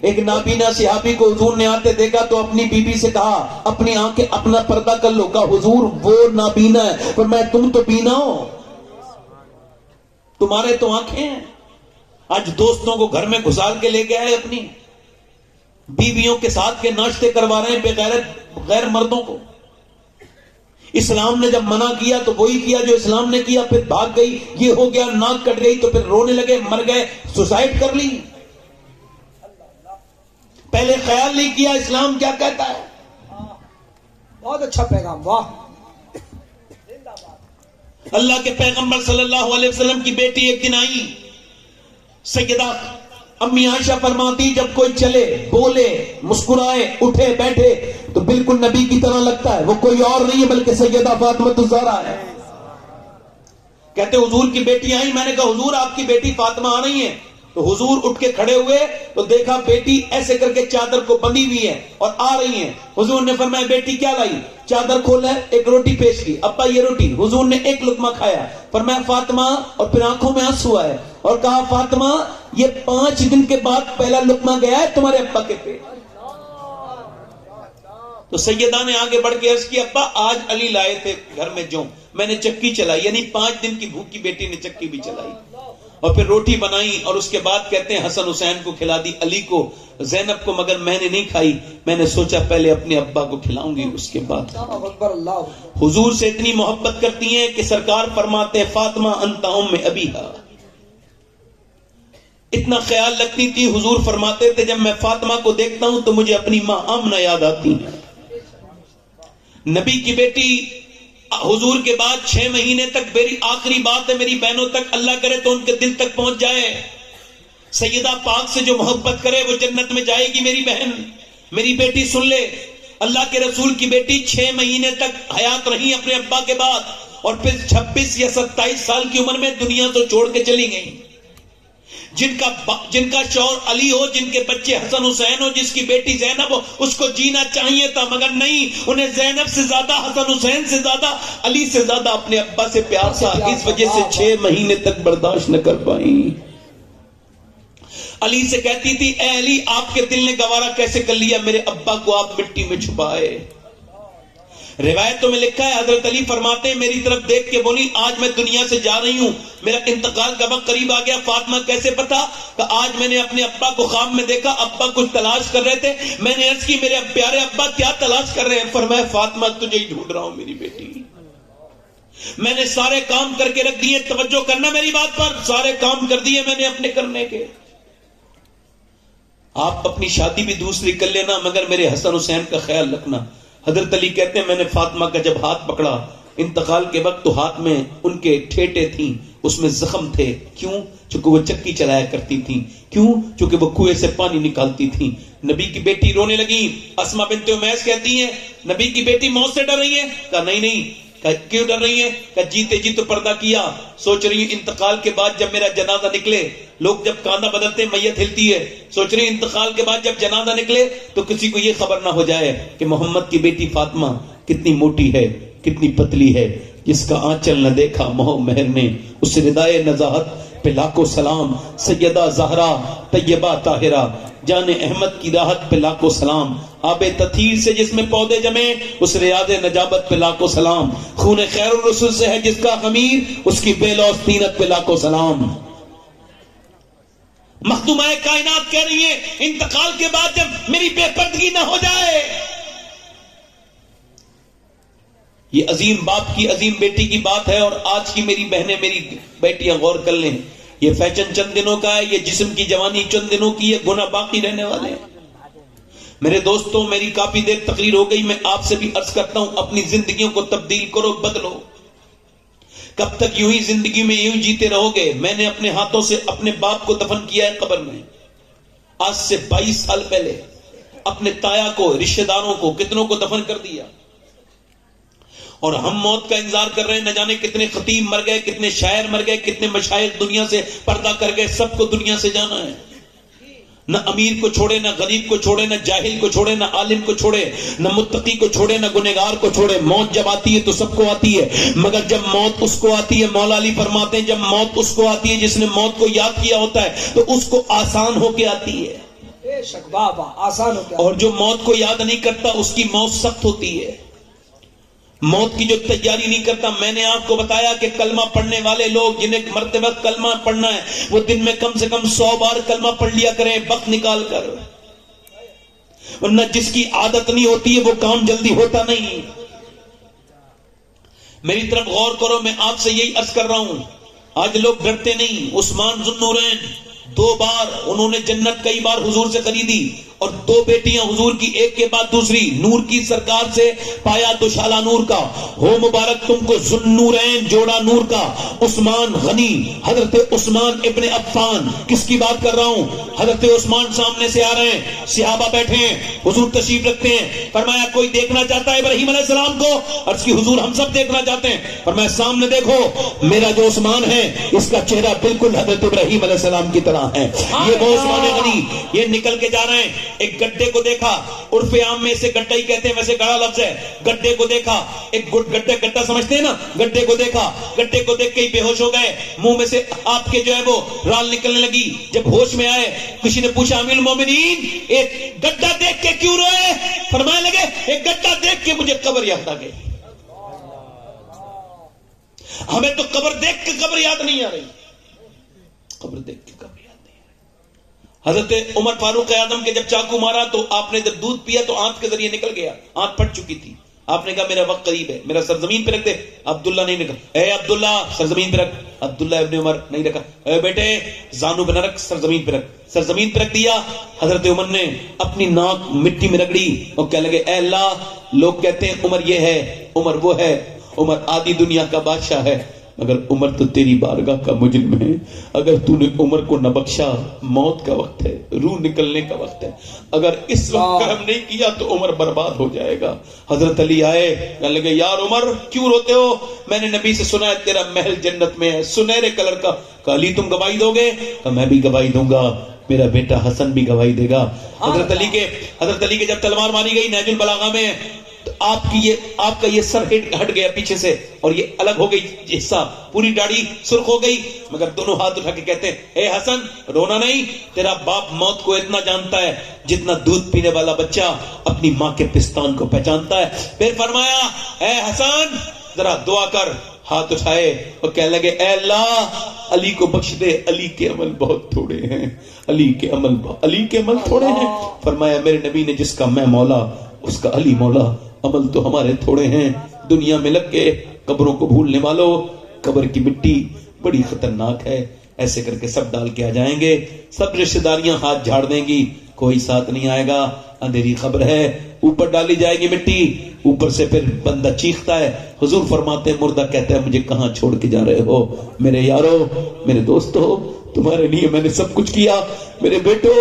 ایک نابینا صحابی کو حضور نے آتے دیکھا تو اپنی بیوی سے کہا اپنی آنکھیں اپنا پردہ کر لو. کہا حضور وہ نابینا ہے. پر میں تم تو بینا ہو, تمہارے تو آنکھیں ہیں. آج دوستوں کو گھر میں گھسال کے لے کے آئے, اپنی بیویوں کے ساتھ کے ناشتے کروا رہے ہیں بغیرت غیر مردوں کو. اسلام نے جب منع کیا تو وہی کیا جو اسلام نے کیا, پھر بھاگ گئی, یہ ہو گیا, ناک کٹ گئی, تو پھر رونے لگے, مر گئے, سوسائڈ کر لی. پہلے خیال نہیں کیا اسلام کیا کہتا ہے. بہت اچھا پیغام, واہ. اللہ کے پیغمبر صلی اللہ علیہ وسلم کی بیٹی ایک دن آئی, سیدہ امی عائشہ فرماتی جب کوئی چلے بولے مسکرائے اٹھے بیٹھے تو بالکل نبی کی طرح لگتا ہے, وہ کوئی اور نہیں ہے بلکہ سیدہ فاطمہ الزہرا ہے. کہتے حضور کی بیٹی آئی. میں نے کہا حضور آپ کی بیٹی فاطمہ آ رہی ہے. تو حضور اٹھ کے کھڑے ہوئے تو دیکھا بیٹی ایسے کر کے چادر کو بندھی ہوئی ہے اور آ رہی ہیں. حضور نے فرمایا بیٹی کیا لائی؟ چادر کھولا, ایک روٹی پیش کی. ابا یہ روٹی. حضور نے ایک لقمہ کھایا. فرمایا فاطمہ, اور پھر آنکھوں میں آنسو آئے اور کہا فاطمہ یہ 5 دن کے بعد پہلا لقمہ گیا ہے تمہارے ابا کے پیٹ. تو سیدہ نے آگے بڑھ کے عرض کی ابا آج علی لائے تھے گھر میں جو, میں نے چکی چلائی, یعنی 5 دن کی بھوکی بیٹی نے چکی بھی چلائی اور پھر روٹی بنائی اور اس کے بعد کہتے ہیں حسن حسین کو کھلا دی, علی کو, زینب کو, مگر میں نے نہیں کھائی. میں نے سوچا پہلے اپنے ابا کو کھلاؤں گی اس کے بعد. حضور سے اتنی محبت کرتی ہیں کہ سرکار فرماتے ہیں فاطمہ انت ام ابیہا. اتنا خیال رکھتی تھی. حضور فرماتے تھے جب میں فاطمہ کو دیکھتا ہوں تو مجھے اپنی ماں آمنہ یاد آتی ہے. نبی کی بیٹی حضور کے بعد 6 مہینے تک میری آخری بات ہے میری بہنوں تک, اللہ کرے تو ان کے دل تک پہنچ جائے. سیدہ پاک سے جو محبت کرے وہ جنت میں جائے گی. میری بہن میری بیٹی سن لے, اللہ کے رسول کی بیٹی 6 مہینے تک حیات رہی اپنے ابا کے بعد اور پھر 26 یا 27 سال کی عمر میں دنیا تو چھوڑ کے چلی گئی. جن کا شوہر علی ہو, جن کے بچے حسن حسین ہو, جس کی بیٹی زینب ہو, اس کو جینا چاہیے تھا مگر نہیں. انہیں زینب سے زیادہ, حسن حسین سے زیادہ, علی سے زیادہ اپنے ابا سے پیار تھا. اس وجہ سے 6 مہینے تک برداشت نہ کر پائی. علی سے کہتی تھی اے علی آپ کے دل نے گوارا کیسے کر لیا میرے ابا کو آپ مٹی میں چھپائے. روایتوں میں لکھا ہے حضرت علی فرماتے ہیں میری طرف دیکھ کے بولی آج میں دنیا سے جا رہی ہوں, میرا انتقال کا وقت قریب آ گیا. فاطمہ کیسے پتا؟ کہ آج میں نے اپنے ابا کو خواب میں دیکھا, ابا کچھ تلاش کر رہے تھے. میں نے عرض کی میرے پیارے ابا کیا تلاش کر رہے ہیں؟ فرمایا فاطمہ تجھے ہی ڈھونڈ رہا ہوں میری بیٹی. میں نے سارے کام کر کے رکھ دیے, توجہ کرنا میری بات پر, سارے کام کر دیے میں نے اپنے کرنے کے. آپ اپنی شادی بھی دوسری کر لینا مگر میرے حسن حسین کا خیال رکھنا. حضرت علی کہتے ہیں میں نے فاطمہ کا جب ہاتھ پکڑا انتقال کے وقت تو ہاتھ میں ان کے ٹھیٹے تھیں, اس میں زخم تھے. کیوں؟ چونکہ وہ چکی چلایا کرتی تھی. کیوں؟ چونکہ وہ کنویں سے پانی نکالتی تھی. نبی کی بیٹی رونے لگی. اسما بنت امیس کہتی ہیں نبی کی بیٹی موت سے ڈر رہی ہے. کہا نہیں, کیوں ڈر رہی ہیں؟ کہ جیتے جی تو پردہ کیا، سوچ رہی ہیں انتقال کے بعد جب میرا جنازہ نکلے، لوگ جب کاندھا بدلتے میت ہلتی ہے، سوچ رہی ہیں انتقال کے بعد جب جنازہ نکلے تو کسی کو یہ خبر نہ ہو جائے کہ محمد کی بیٹی فاطمہ کتنی موٹی ہے، کتنی پتلی ہے، جس کا آنچل نہ دیکھا مہو مہر نے، اس ردائے نزاہت پہ لاکھوں سلام، سیدہ زہرا طیبہ طاہرہ جان احمد کی راحت پہ لاکھوں سلام، آب تطہیر سے جس میں پودے جمے اس ریاض نجابت پہ لاکھوں سلام، خون خیر الرسول سے ہے جس کا خمیر اس کی بے لوث طینت پہ لاکھوں سلام۔ مخدومہ کائنات کہہ رہی ہیں انتقال کے بعد جب میری بے پردگی نہ ہو جائے، یہ عظیم باپ کی عظیم بیٹی کی بات ہے، اور آج کی میری بہنیں میری بیٹیاں غور کر لیں، یہ فیشن چند دنوں کا ہے، یہ جسم کی جوانی چند دنوں کی ہے، گناہ باقی رہنے والے ہیں۔ میرے دوستوں میری کافی دیر تقریر ہو گئی، میں آپ سے بھی عرض کرتا ہوں اپنی زندگیوں کو تبدیل کرو، بدلو۔ کب تک یوں ہی زندگی میں یوں جیتے رہو گے؟ میں نے اپنے ہاتھوں سے اپنے باپ کو دفن کیا ہے قبر میں، آج سے 22 سال پہلے اپنے تایا کو، رشتہ داروں کو، کتنوں کو دفن کر دیا، اور ہم موت کا انتظار کر رہے ہیں۔ نہ جانے کتنے خطیب مر گئے، کتنے شاعر مر گئے، کتنے مشائخ دنیا سے پردہ کر گئے، سب کو دنیا سے جانا ہے۔ نہ امیر کو چھوڑے، نہ غریب کو چھوڑے، نہ جاہل کو چھوڑے، نہ عالم کو چھوڑے، نہ متقی کو چھوڑے، نہ گنہگار کو چھوڑے۔ موت جب آتی ہے تو سب کو آتی ہے، مگر جب موت اس کو آتی ہے، مولا علی فرماتے ہیں جب موت اس کو آتی ہے جس نے موت کو یاد کیا ہوتا ہے تو اس کو آسان ہو کے آتی ہے، بے شک بابا آسان ہو گیا، اور جو موت کو یاد نہیں کرتا اس کی موت سخت ہوتی ہے۔ موت کی جو تیاری نہیں کرتا، میں نے آپ کو بتایا کہ کلمہ پڑھنے والے لوگ جنہیں مرتبہ کلمہ پڑھنا ہے وہ دن میں کم سے کم 100 بار کلمہ پڑھ لیا کریں وقت نکال کر، ورنہ جس کی عادت نہیں ہوتی ہے وہ کام جلدی ہوتا نہیں۔ میری طرف غور کرو، میں آپ سے یہی عرض کر رہا ہوں، آج لوگ ڈرتے نہیں۔ عثمان ذو النورین 2 بار انہوں نے جنت کئی بار حضور سے خریدی، اور 2 بیٹیاں حضور کی ایک کے بعد دوسری، نور کی سرکار سے پایا تو شالا نور کا، ہو مبارک تم کو ذو النورین جوڑا نور کا، عثمان غنی، حضرت عثمان ابن عفان۔ کس کی بات کر رہا ہوں؟ حضرت عثمان سامنے سے آ رہے ہیں، صحابہ بیٹھے ہیں، حضور تشریف رکھتے ہیں، فرمایا کوئی دیکھنا چاہتا ہے ابراہیم علیہ السلام کو؟ عرض کی حضور ہم سب دیکھنا چاہتے ہیں۔ فرمایا سامنے دیکھو، میرا جو عثمان ہے اس کا چہرہ بالکل حضرت ابراہیم علیہ السلام کی طرح ہے، یہ وہ عثمان غنی۔ یہ نکل کے جا رہے ہیں، ایک گڈھے کو دیکھا، عرف عام میں اسے گڈھا ہی کہتے ہیں، ویسے گڑا لفظ ہے، گڈھے کو دیکھا، ایک گڈھا سمجھتے ہیں نا، گڈھے کو دیکھا، گڈھے کو دیکھ کے ہی بے ہوش ہو گئے، منہ میں سے آپ کے جو ہے وہ رال نکلنے لگی۔ جب ہوش میں آئے کسی نے پوچھا امیر المومنین ایک گڈھا دیکھ کے کیوں روئے؟ فرمانے لگے ایک گڈھا دیکھ کے مجھے قبر یاد آ گئی۔ ہمیں تو قبر دیکھ کے قبر یاد نہیں آ رہی، قبر دیکھ کے قبر یاد نہیں۔ حضرت عمر فاروق اعظم کے جب چاقو مارا تو آپ نے جب دودھ پیا تو آنکھ کے ذریعے نکل گیا، آنکھ پھٹ چکی تھی، آپ نے کہا میرا وقت قریب ہے، میرا سر زمین پہ رکھ دے۔ عبداللہ نہیں رکھا، اے عبداللہ سر زمین پہ رکھ، عبداللہ ابن عمر نہیں رکھا، اے بیٹے زانو پہ نہ رکھ، سر زمین پہ رکھ، سر زمین پہ رکھ دیا۔ حضرت عمر نے اپنی ناک مٹی میں رگڑی اور کہنے لگے اے اللہ، لوگ کہتے ہیں عمر یہ ہے، عمر وہ ہے، عمر آدھی دنیا کا بادشاہ ہے، مگر عمر تو تیری بارگاہ کا مجرم ہے۔ اگر تو نے عمر کو نہ بخشا، موت کا وقت ہے، روح نکلنے کا وقت ہے، اگر اس وقت کرم نہیں کیا تو عمر برباد ہو جائے گا۔ حضرت علی آئے، کہنے لگے یار عمر کیوں روتے ہو؟ میں نے نبی سے سنا ہے تیرا محل جنت میں ہے، سنہرے کلر کا۔ کہا علی تم گواہی دو گے؟ کہا میں بھی گواہی دوں گا، میرا بیٹا حسن بھی گواہی دے گا۔ حضرت علی کے جب تلوار ماری گئی، نہج البلاغہ میں تو آپ کا یہ سر ہٹ گیا پیچھے سے، اور یہ الگ ہو گئی حصہ، پوری داڑھی سرخ ہو گئی، مگر دونوں ہاتھ اٹھا کے کہتے ہیں اے حسن رونا نہیں، تیرا باپ موت کو اتنا جانتا ہے جتنا دودھ پینے والا بچہ اپنی ماں کے پستان کو پہچانتا ہے۔ پھر فرمایا اے حسن ذرا دعا کر، ہاتھ اٹھائے اور کہنے لگے اے اللہ علی کو بخش دے، علی کے عمل بہت تھوڑے ہیں، علی کے عمل تھوڑے ہیں۔ فرمایا میرے نبی نے جس کا میں مولا اس کا علی مولا، عمل تو ہمارے تھوڑے ہیں، دنیا میں لگ کے قبروں کو بھولنے والوں، قبر کی مٹی بڑی خطرناک ہے، ایسے کر کے سب ڈال کے آ جائیں گے، سب رشتہ داریاں ہاتھ جھاڑ دیں گی، کوئی ساتھ نہیں آئے گا، اندھیری خبر ہے، اوپر ڈالی جائے گی مٹی، اوپر سے پھر بندہ چیختا ہے، حضور فرماتے ہیں مردہ کہتا ہے مجھے کہاں چھوڑ کے جا رہے ہو؟ میرے یارو، میرے دوستو، تمہارے لیے میں نے سب کچھ کیا، میرے بیٹو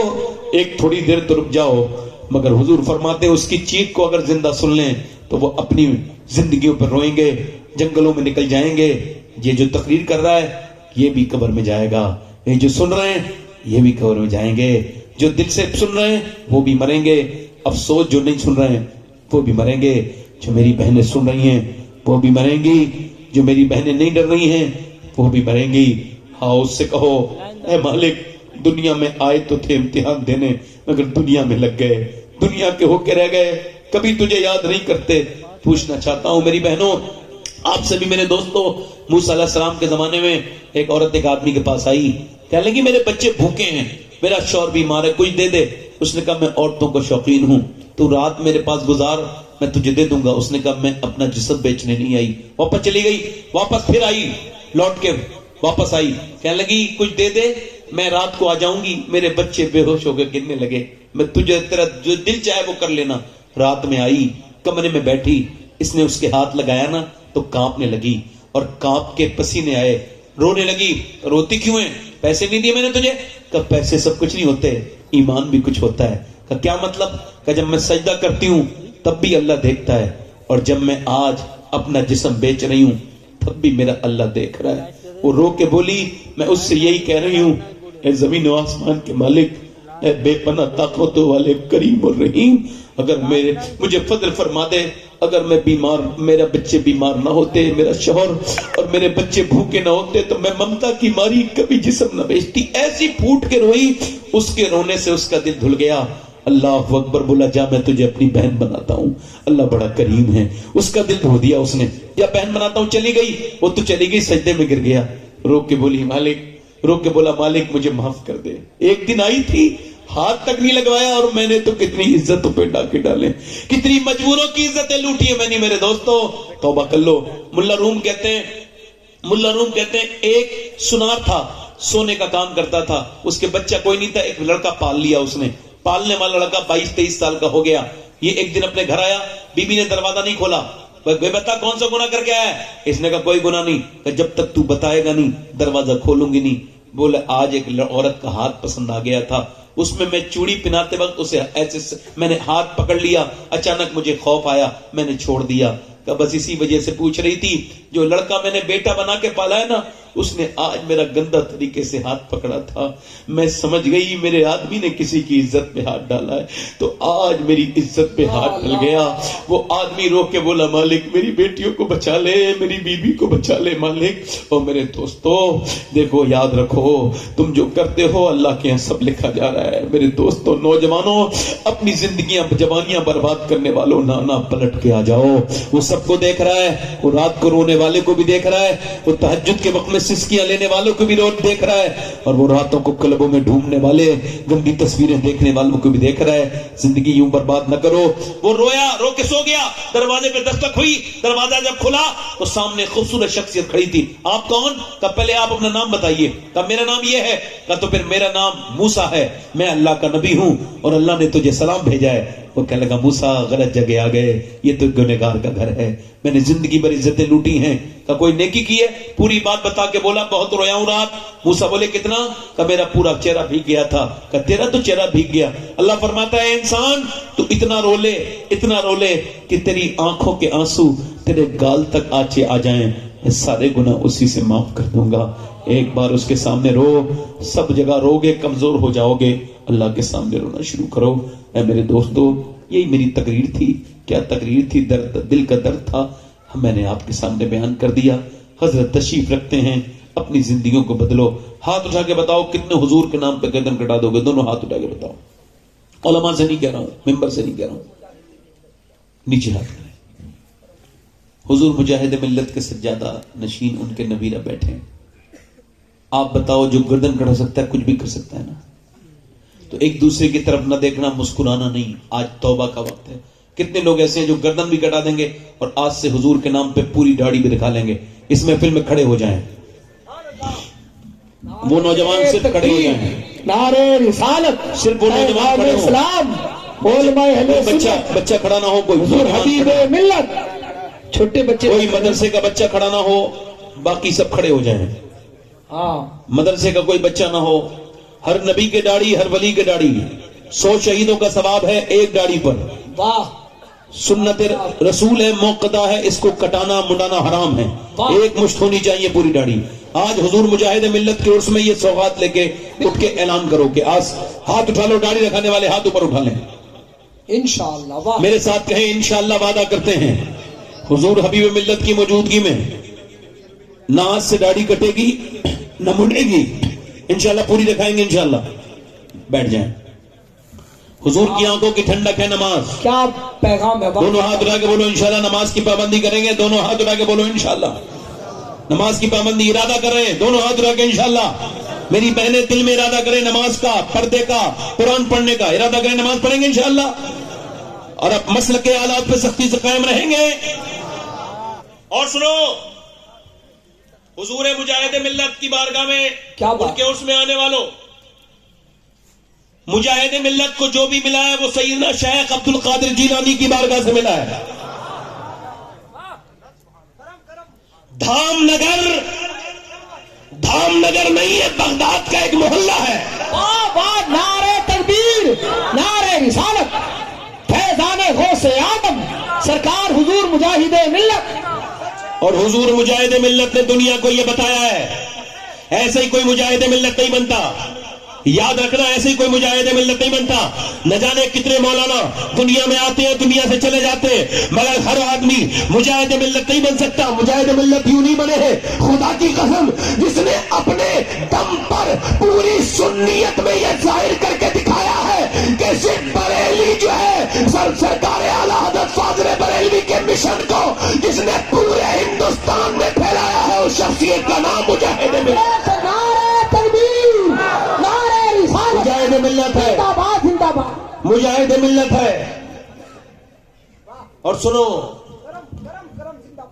ایک تھوڑی دیر تو رک جاؤ۔ مگر حضور فرماتے ہیں اس کی چیخ کو اگر زندہ سن لیں تو وہ اپنی زندگیوں پر روئیں گے, جنگلوں میں نکل جائیں گے. یہ جو تقریر کر رہا ہے یہ بھی قبر میں جائے گا, یہ جو سن رہے ہیں یہ بھی قبر میں جائیں گے, جو دل سے سن رہے ہیں وہ بھی مریں گے, افسوس جو نہیں سن رہے ہیں وہ بھی مریں گے. جو میری بہنیں سن رہی ہیں وہ بھی مریں گی, جو میری بہنیں نہیں ڈر رہی ہیں وہ بھی مریں گی. ہاں اس سے کہو اے مالک دنیا میں آئے تو تھے امتحان دینے مگر دنیا میں لگ گئے, دنیا کے ہو کے رہ گئے, کبھی تجھے یاد نہیں کرتے. پوچھنا چاہتا ہوں میری بہنوں, آپ سے بھی میرے دوستوں, موسیٰ علیہ السلام کے زمانے میں ایک عورت ایک آدمی کے پاس آئی, کہنے لگی میرے بچے بھوکے ہیں, میرا شوہر بیمار ہے, کچھ دے دے. اس نے کہا میں عورتوں کا شوقین ہوں, تو رات میرے پاس گزار, میں تجھے دے دوں گا. اس نے کہا میں اپنا جسم بیچنے نہیں آئی. واپس چلی گئی, واپس پھر آئی, لوٹ کے واپس آئی, کہنے لگی کچھ دے دے, میں رات کو آ جاؤں گی. میرے بچے بے ہوش ہو کے گرنے لگے, میں تجھے تیرا جو دل چاہے وہ کر لینا. رات میں آئی, کمرے میں بیٹھی, اس نے اس کے ہاتھ لگایا نا تو کانپنے لگی, اور کانپ کے پسینے آئے, رونے لگی. روتی کیوں ہے؟ پیسے نہیں دیے میں نے تجھے. کہ پیسے سب کچھ نہیں ہوتے, ایمان بھی کچھ ہوتا ہے. کہ کیا مطلب؟ کہ جب میں سجدہ کرتی ہوں تب بھی اللہ دیکھتا ہے, اور جب میں آج اپنا جسم بیچ رہی ہوں تب بھی میرا اللہ دیکھ رہا ہے. وہ رو کے بولی میں اس سے یہی کہہ رہی ہوں, اے زمین و آسمان کے مالک, اے بے پناہ طاقتوں والے کریم اور رحیم, اگر مجھے فضل فرما دے, اگر میں بیمار, میرے بچے بیمار نہ ہوتے, میرا شوہر اور میرے بچے بھوکے نہ ہوتے, تو میں ممتا کی ماری کبھی جسم نہ بیچتی. ایسی پھوٹ کے روئی, اس کے رونے سے اس کا دل دھل گیا. اللہ اکبر بولا, جا میں تجھے اپنی بہن بناتا ہوں, اللہ بڑا کریم ہے. اس کا دل دھو دیا اس نے, یا بہن بناتا ہوں. چلی گئی, وہ تو چلی گئی, سجدے میں گر گیا, رو کے بولی مالک, رو کے بولا مالک مجھے معاف کر دے. ایک دن آئی تھی, ہاتھ تک نہیں لگوایا, اور میں نے تو کتنی عزتوں پہ ڈاکے ڈالے, کتنی مجبوروں کی عزتیں لوٹی ہیں میں نے. میرے دوستوں توبہ کر لو. ملا روم کہتے ہیں ایک سنار تھا, سونے کا کام کرتا تھا, اس کے بچہ کوئی نہیں تھا, ایک لڑکا پال لیا اس نے. پالنے والا لڑکا 22-23 سال کا ہو گیا. یہ ایک دن اپنے گھر آیا, بیوی نے دروازہ نہیں کھولا. بتا کون سا گناہ کر کے آیا ہے؟ اس نے کہا کوئی گناہ نہیں. کہ جب تک تو بتائے گا نہیں دروازہ کھولوں گی نہیں. بولے آج ایک عورت کا ہاتھ پسند آ گیا تھا, اس میں چوڑی پہناتے وقت اسے ایسے میں نے ہاتھ پکڑ لیا, اچانک مجھے خوف آیا, میں نے چھوڑ دیا. کہ بس اسی وجہ سے پوچھ رہی تھی, جو لڑکا میں نے بیٹا بنا کے پالا ہے نا, اس نے آج میرا گندا طریقے سے ہاتھ پکڑا تھا. میں سمجھ گئی میرے آدمی نے کسی کی عزت پہ ہاتھ ڈالا ہے, تو آج میری عزت پہ ہاتھ ڈل گیا. وہ آدمی رو کے بولا مالک میری بیٹیوں کو بچا لے, میری بیوی کو بچا لے مالک. اور میرے دوستو دیکھو, یاد رکھو تم جو کرتے ہو اللہ کے یہاں سب لکھا جا رہا ہے. میرے دوستو نوجوانوں, اپنی زندگیاں جوانیاں برباد کرنے والوں نانا پلٹ کے آ جاؤ. وہ سب کو دیکھ رہا ہے, وہ رات کو رونے والے کو بھی دیکھ رہا ہے, وہ تہجد کے وقت میں سسکیاں لینے والوں کو بھی دیکھ رہا ہے, اور وہ راتوں کو کلبوں میں ڈھونڈنے والے, گندی تصویریں دیکھنے والوں کو بھی دیکھ رہا ہے. زندگی یوں برباد نہ کرو. وہ رویا, رو کے سو گیا. دروازے پہ دستک ہوئی, دروازہ جب کھلا تو سامنے خوبصورت شخصیت کھڑی تھی. آپ کون؟ کہ پہلے آپ اپنا نام بتائیے. کہ میرا نام یہ ہے. کہ تو پھر میرا نام موسیٰ ہے, میں اللہ کا نبی ہوں اور اللہ نے تجھے سلام بھیجا ہے. وہ کہنے لگا موسیٰ غلط جگہ آ گئے, یہ تو گنہگار کا گھر ہے, میں نے زندگی بھر عزتیں لوٹی ہیں. کہ کوئی نیکی کی ہے؟ پوری بات بتا کے بولا بہت رویا ہوں رات. موسیٰ بولے کتنا؟ کہ میرا پورا چہرہ بھیگ گیا تھا. کہ تیرا تو چہرہ بھیگ گیا. اللہ فرماتا ہے انسان تو اتنا رو لے کہ تیری آنکھوں کے آنسو تیرے گال تک آچے آ جائیں, میں سارے گناہ اسی سے معاف کر دوں گا. ایک بار اس کے سامنے رو, سب جگہ رو گے کمزور ہو جاؤ گے, اللہ کے سامنے رونا شروع کرو. اے میرے دوستو یہی میری تقریر تھی. کیا تقریر تھی؟ درد, دل کا درد تھا, میں نے آپ کے سامنے بیان کر دیا. حضرت تشریف رکھتے ہیں, اپنی زندگیوں کو بدلو. ہاتھ اٹھا کے بتاؤ کتنے حضور کے نام پہ گردن کٹا دو گے؟ دونوں ہاتھ اٹھا کے بتاؤ. علماء سے نہیں کہہ رہا ہوں, ممبر سے نہیں کہہ رہا ہوں, نیچے ہاتھ کریں. حضور مجاہد ملت کے سجادہ نشین ان کے نبیرہ بیٹھے ہیں. آپ بتاؤ جو گردن کٹا سکتا ہے کچھ بھی کر سکتا ہے نا. تو ایک دوسرے کی طرف نہ دیکھنا, مسکرانا نہیں. آج توبہ کا وقت ہے. کتنے لوگ ایسے ہیں جو گردن بھی کٹا دیں گے اور آج سے حضور کے نام پہ پوری داڑھی بھی دکھا لیں گے. اس محفل میں کھڑے ہو جائیں, وہ نوجوان صرف کھڑے ہو جائیں. نعرہ رسالت, صرف وہ نوجوان کھڑے ہوں. اسلام, علماء اہل سنت, بچہ کھڑا نہ ہو, کوئی حضور حبیب ملت, چھوٹے بچے, کوئی مدرسے کا بچہ کھڑا نہ ہو, باقی سب کھڑے ہو جائیں. ہاں, مدرسے کا کوئی بچہ نہ ہو. ہر نبی کے داڑھی, ہر ولی کے داڑھی. 100 شہیدوں کا ثواب ہے ایک داڑھی پر. واہ, سنت رسول ہے، موقدہ ہے، اس کو کٹانا منڈانا حرام ہے، ایک مشت ہونی چاہیے پوری داڑھی۔ آج حضور مجاہد ملت کے عرس میں یہ سوغات لے کے اٹھ کے اعلان کرو کہ آج ہاتھ اٹھا لو، داڑھی رکھانے والے ہاتھ اوپر اٹھا لیں، انشاءاللہ میرے ساتھ کہیں انشاءاللہ وعدہ کرتے ہیں حضور حبیب ملت کی موجودگی میں نہ ہاتھ سے داڑھی کٹے گی نہ مڑے گی، انشاءاللہ پوری دکھائیں گے انشاءاللہ۔ بیٹھ جائیں۔ حضور کی آنکھوں کی ٹھنڈک ہے نماز۔ کیا پیغام ہے دونوں ہاتھ اٹھا کے بولو انشاءاللہ نماز کی پابندی کریں گے، دونوں ہاتھ اٹھا کے بولو انشاءاللہ نماز کی پابندی ارادہ کر رہے ہیں، دونوں ہاتھ اٹھا کے انشاءاللہ۔ میری بہنیں دل میں ارادہ کریں نماز کا، پردے کا، قرآن پڑھنے کا ارادہ کریں، نماز پڑھیں گے انشاءاللہ، اور اب مسلک کے حالات پہ سختی سے قائم رہیں گے۔ اور سنو، حضور مجاہد ملت کی بارگاہ میں کیا بات؟ ان کے عرس میں آنے والوں، مجاہد ملت کو جو بھی ملا ہے وہ سیدنا شیخ عبد القادر جیلانی کی بارگاہ سے ملا ہے۔ دھام نگر نہیں ہے، بغداد کا ایک محلہ ہے۔ نعرہ تکبیر، نعرہ رسالت، فیضان غوث آدم سرکار حضور مجاہد ملت۔ اور حضور مجاہد ملت نے دنیا کو یہ بتایا ہے ایسے ہی کوئی مجاہد ملت نہیں بنتا، یاد رکھنا، ایسے ہی کوئی مجاہد ملت نہیں بنتا۔ نہ جانے کتنے مولانا دنیا میں آتے ہیں، دنیا سے چلے جاتے ہیں، مگر ہر آدمی مجاہد ملت نہیں بن سکتا۔ مجاہد ملت یوں نہیں بنے ہیں، خدا کی قسم، جس نے اپنے دم پر پوری سنیت میں یہ ظاہر کر کے دکھایا ہے کہ صرف بریلی جو ہے سرکار اعلیٰ حضرت فاضل بریلوی کے مشن کو جس نے پورے ہندوستان میں پھیلایا ہے، اس شخصیت کا نام مجاہد ملت، مجاہد ملت ہے، زندہ باد۔ مجاہد ملت ہے۔ اور سنو،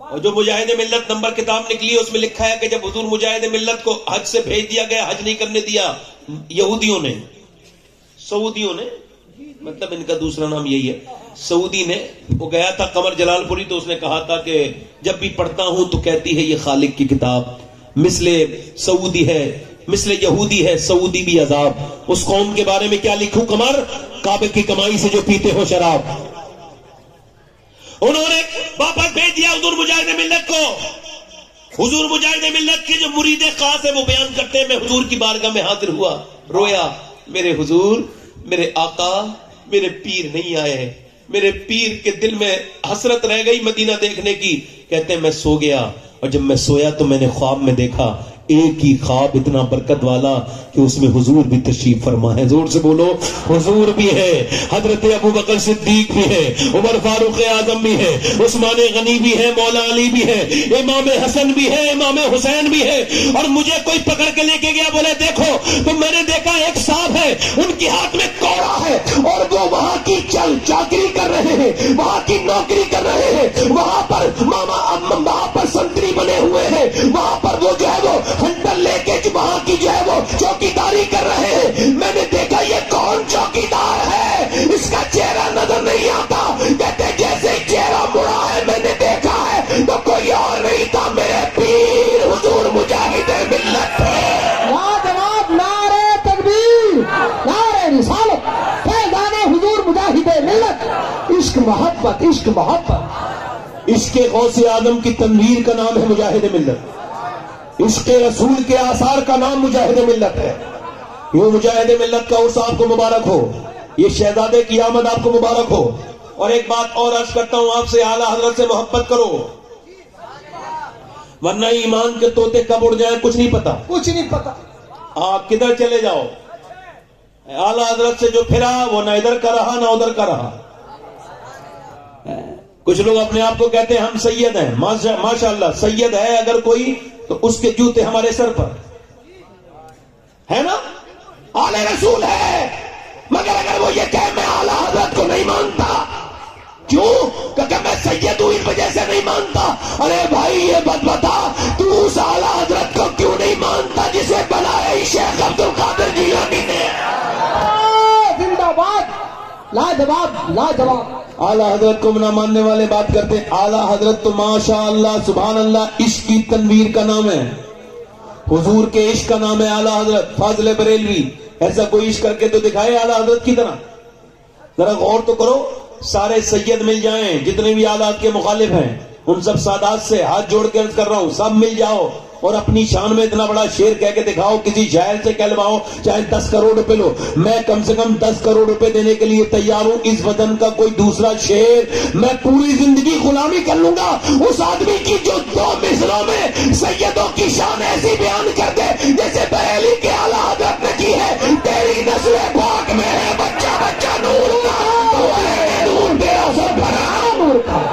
اور جو مجاہد ملت نمبر کتاب نکلی ہے اس میں لکھا ہے کہ جب حضور مجاہد ملت کو حج سے بھیج دیا گیا، حج نہیں کرنے دیا یہودیوں نے، سعودیوں نے، مطلب ان کا دوسرا نام یہی ہے، سعودی نے، وہ گیا تھا قمر جلال پوری، تو اس نے کہا تھا کہ جب بھی پڑھتا ہوں تو کہتی ہے یہ خالق کی کتاب، مثل سعودی ہے، مثل یہودی ہے، سعودی بھی عذاب۔ اس قوم کے بارے میں کیا لکھوں قمر؟ کعبے کی کمائی سے جو پیتے ہو شراب۔ انہوں نے واپس بھیج دیا حضور مجاہد ملت کو۔ حضور مجاہد ملت کے جو مرید خاص ہیں وہ بیان کرتے ہیں، میں حضور کی بارگاہ میں حاضر ہوا، رویا، میرے حضور، میرے آقا، میرے پیر نہیں آئے ہیں، میرے پیر کے دل میں حسرت رہ گئی مدینہ دیکھنے کی۔ کہتے ہیں میں سو گیا، اور جب میں سویا تو میں نے خواب میں دیکھا ایک ہی خواب اتنا برکت والا کہ اس میں حضور بھی تشریف فرما ہے۔ زور سے بولو، حضور بھی ہے، حضرت ابو بکر صدیق بھی ہے، عمر فاروق اعظم بھی ہے، عثمان غنی بھی ہے، مولا علی بھی ہے، امام حسن بھی ہے، امام حسین بھی ہے۔ اور مجھے کوئی پکڑ کے لے کے گیا، بولے دیکھو، تو میں نے دیکھا ایک صاحب ہے، ان کے ہاتھ میں کوڑا ہے، اور وہ وہاں کی چاکری کر رہے ہیں، وہاں کی نوکری کر رہے ہیں، وہاں پر سنتری بنے ہوئے ہیں، وہاں پر وہ جو ہے وہ ہنڈل لے کے وہاں کی جو ہے وہ چوکیداری کر رہے ہیں۔ میں نے دیکھا یہ کون چوکیدار ہے، اس کا چہرہ نظر نہیں آتا، کہتے جیسے چہرہ مڑا ہے میں نے دیکھا ہے تو کوئی اور نہیں تھا، میرے پیر حضور مجاہد ملت ہے۔ لاجواب نعرہ تکبیر، نعرہ رسالت، فیضان حضور مجاہد ملت۔ عشق محبت، عشق محبت، عشق غوث اعظم کی تنویر کا نام ہے مجاہد ملت، عشق رسول کے آثار کا نام مجاہد ملت ہے۔ یوں مجاہد ملت کا عرس آپ کو مبارک ہو، یہ شہزادے کی آمد آپ کو مبارک ہو۔ اور ایک بات اور عرض کرتا ہوں آپ سے، اعلیٰ حضرت سے محبت کرو، ورنہ ایمان کے طوطے کب اڑ جائیں کچھ نہیں پتا، کچھ نہیں پتا۔ آپ کدھر چلے جاؤ، اعلیٰ حضرت سے جو پھرا وہ نہ ادھر کا رہا نہ ادھر کا رہا۔ کچھ لوگ اپنے آپ کو کہتے ہیں ہم سید ہیں، ماشاء اللہ سید ہے اگر کوئی تو اس کے جوتے ہمارے سر پر ہے نا، اعلی رسول ہے، مگر اگر وہ یہ کہ میں اعلی حضرت کو نہیں مانتا، کیوں؟ کیونکہ میں سید ہوں اس وجہ سے نہیں مانتا۔ ارے بھائی یہ بات بتا، تو اس اعلی حضرت کو کیوں نہیں مانتا جسے بنایا شیخ عبد القادر جیلانی نے؟ زندہ باد، لاجواب، لاجواب۔ اعلیٰ حضرت کو نہ ماننے والے بات کرتے ہیں، اعلیٰ حضرت تو ماشاء اللہ سبحان اللہ عشق کی تنویر کا نام ہے، حضور کے عشق کا نام ہے اعلیٰ حضرت فاضل بریلوی۔ ایسا کوئی عشق کر کے تو دکھائے اعلیٰ حضرت کی طرح، ذرا غور تو کرو۔ سارے سید مل جائیں جتنے بھی آلات کے مخالف ہیں، ان سب سادات سے ہاتھ جوڑ کے عرض کر رہا ہوں، سب مل جاؤ اور اپنی شان میں اتنا بڑا شعر کہہ کے دکھاؤ، کسی شاعر سے کہلواؤ، چاہے 10 کروڑ روپے لو، میں کم سے کم 10 کروڑ روپے دینے کے لیے تیار ہوں۔ اس وطن کا کوئی دوسرا شعر میں پوری زندگی غلامی کر لوں گا اس آدمی کی جو 2 مصروں میں سیدوں کی شان ایسی بیان کر دے جیسے بریلی کے اعلیٰ حضرت نے کی ہے۔ تیری نسل پاک میں ہے بچہ بچہ نور کا، تو اے نور تیرا سب بھرا نور کا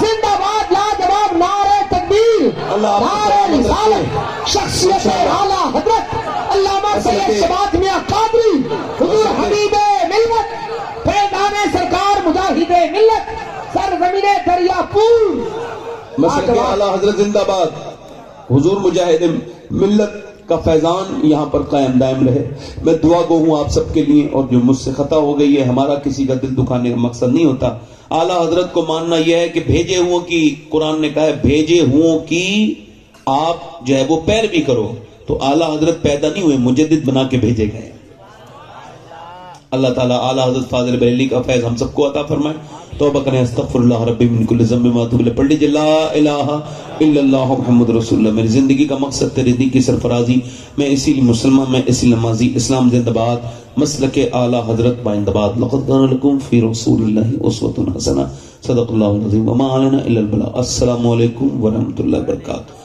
زندہ باد لاجواب نعرہ تکبیر، نعرہ رسالت، شخصیت اعلیٰ حضرت علامہ سید شبات میاں قادری حضور حبیب ملت، پیغام سرکار مجاہد ملت، سرزمین دریا پور، مسلک اعلیٰ حضرت زندہ باد، حضور مجاہد ملت کا فیضان یہاں پر قائم دائم رہے۔ میں دعا گو ہوں آپ سب کے لیے، اور جو مجھ سے خطا ہو گئی ہے، ہمارا کسی کا دل دکھانے کا مقصد نہیں ہوتا۔ اعلیٰ حضرت کو ماننا یہ ہے کہ بھیجے ہوں کی، قرآن نے کہا ہے بھیجے ہوں کی آپ جو ہے وہ پیروی کرو، تو اعلیٰ حضرت پیدا نہیں ہوئے، مجدد بنا کے بھیجے گئے۔ اللہ تعالیٰ اعلیٰ حضرت فاضل بریلوی کا فیض ہم سب کو عطا فرمائے۔ توبہ کریں، استغفر اللہ ربی من کل ذنب و اتوب الیہ، پڑھ لیجیے لا الہ الا اللہ محمد رسول اللہ۔ میری زندگی کا مقصد تیرے دین کی سرفرازی، میں اسی لیے مسلمان، میں اسی نمازی، اسلام زندہ باد، مسلک اعلیٰ حضرت بائندہ باد۔ لقد کان لکم فی رسول اللہ اسوۃ حسنہ، صدق اللہ العظیم، وما علینا الا البلاغ۔ السلام علیکم ورحمۃ اللہ وبرکاتہ۔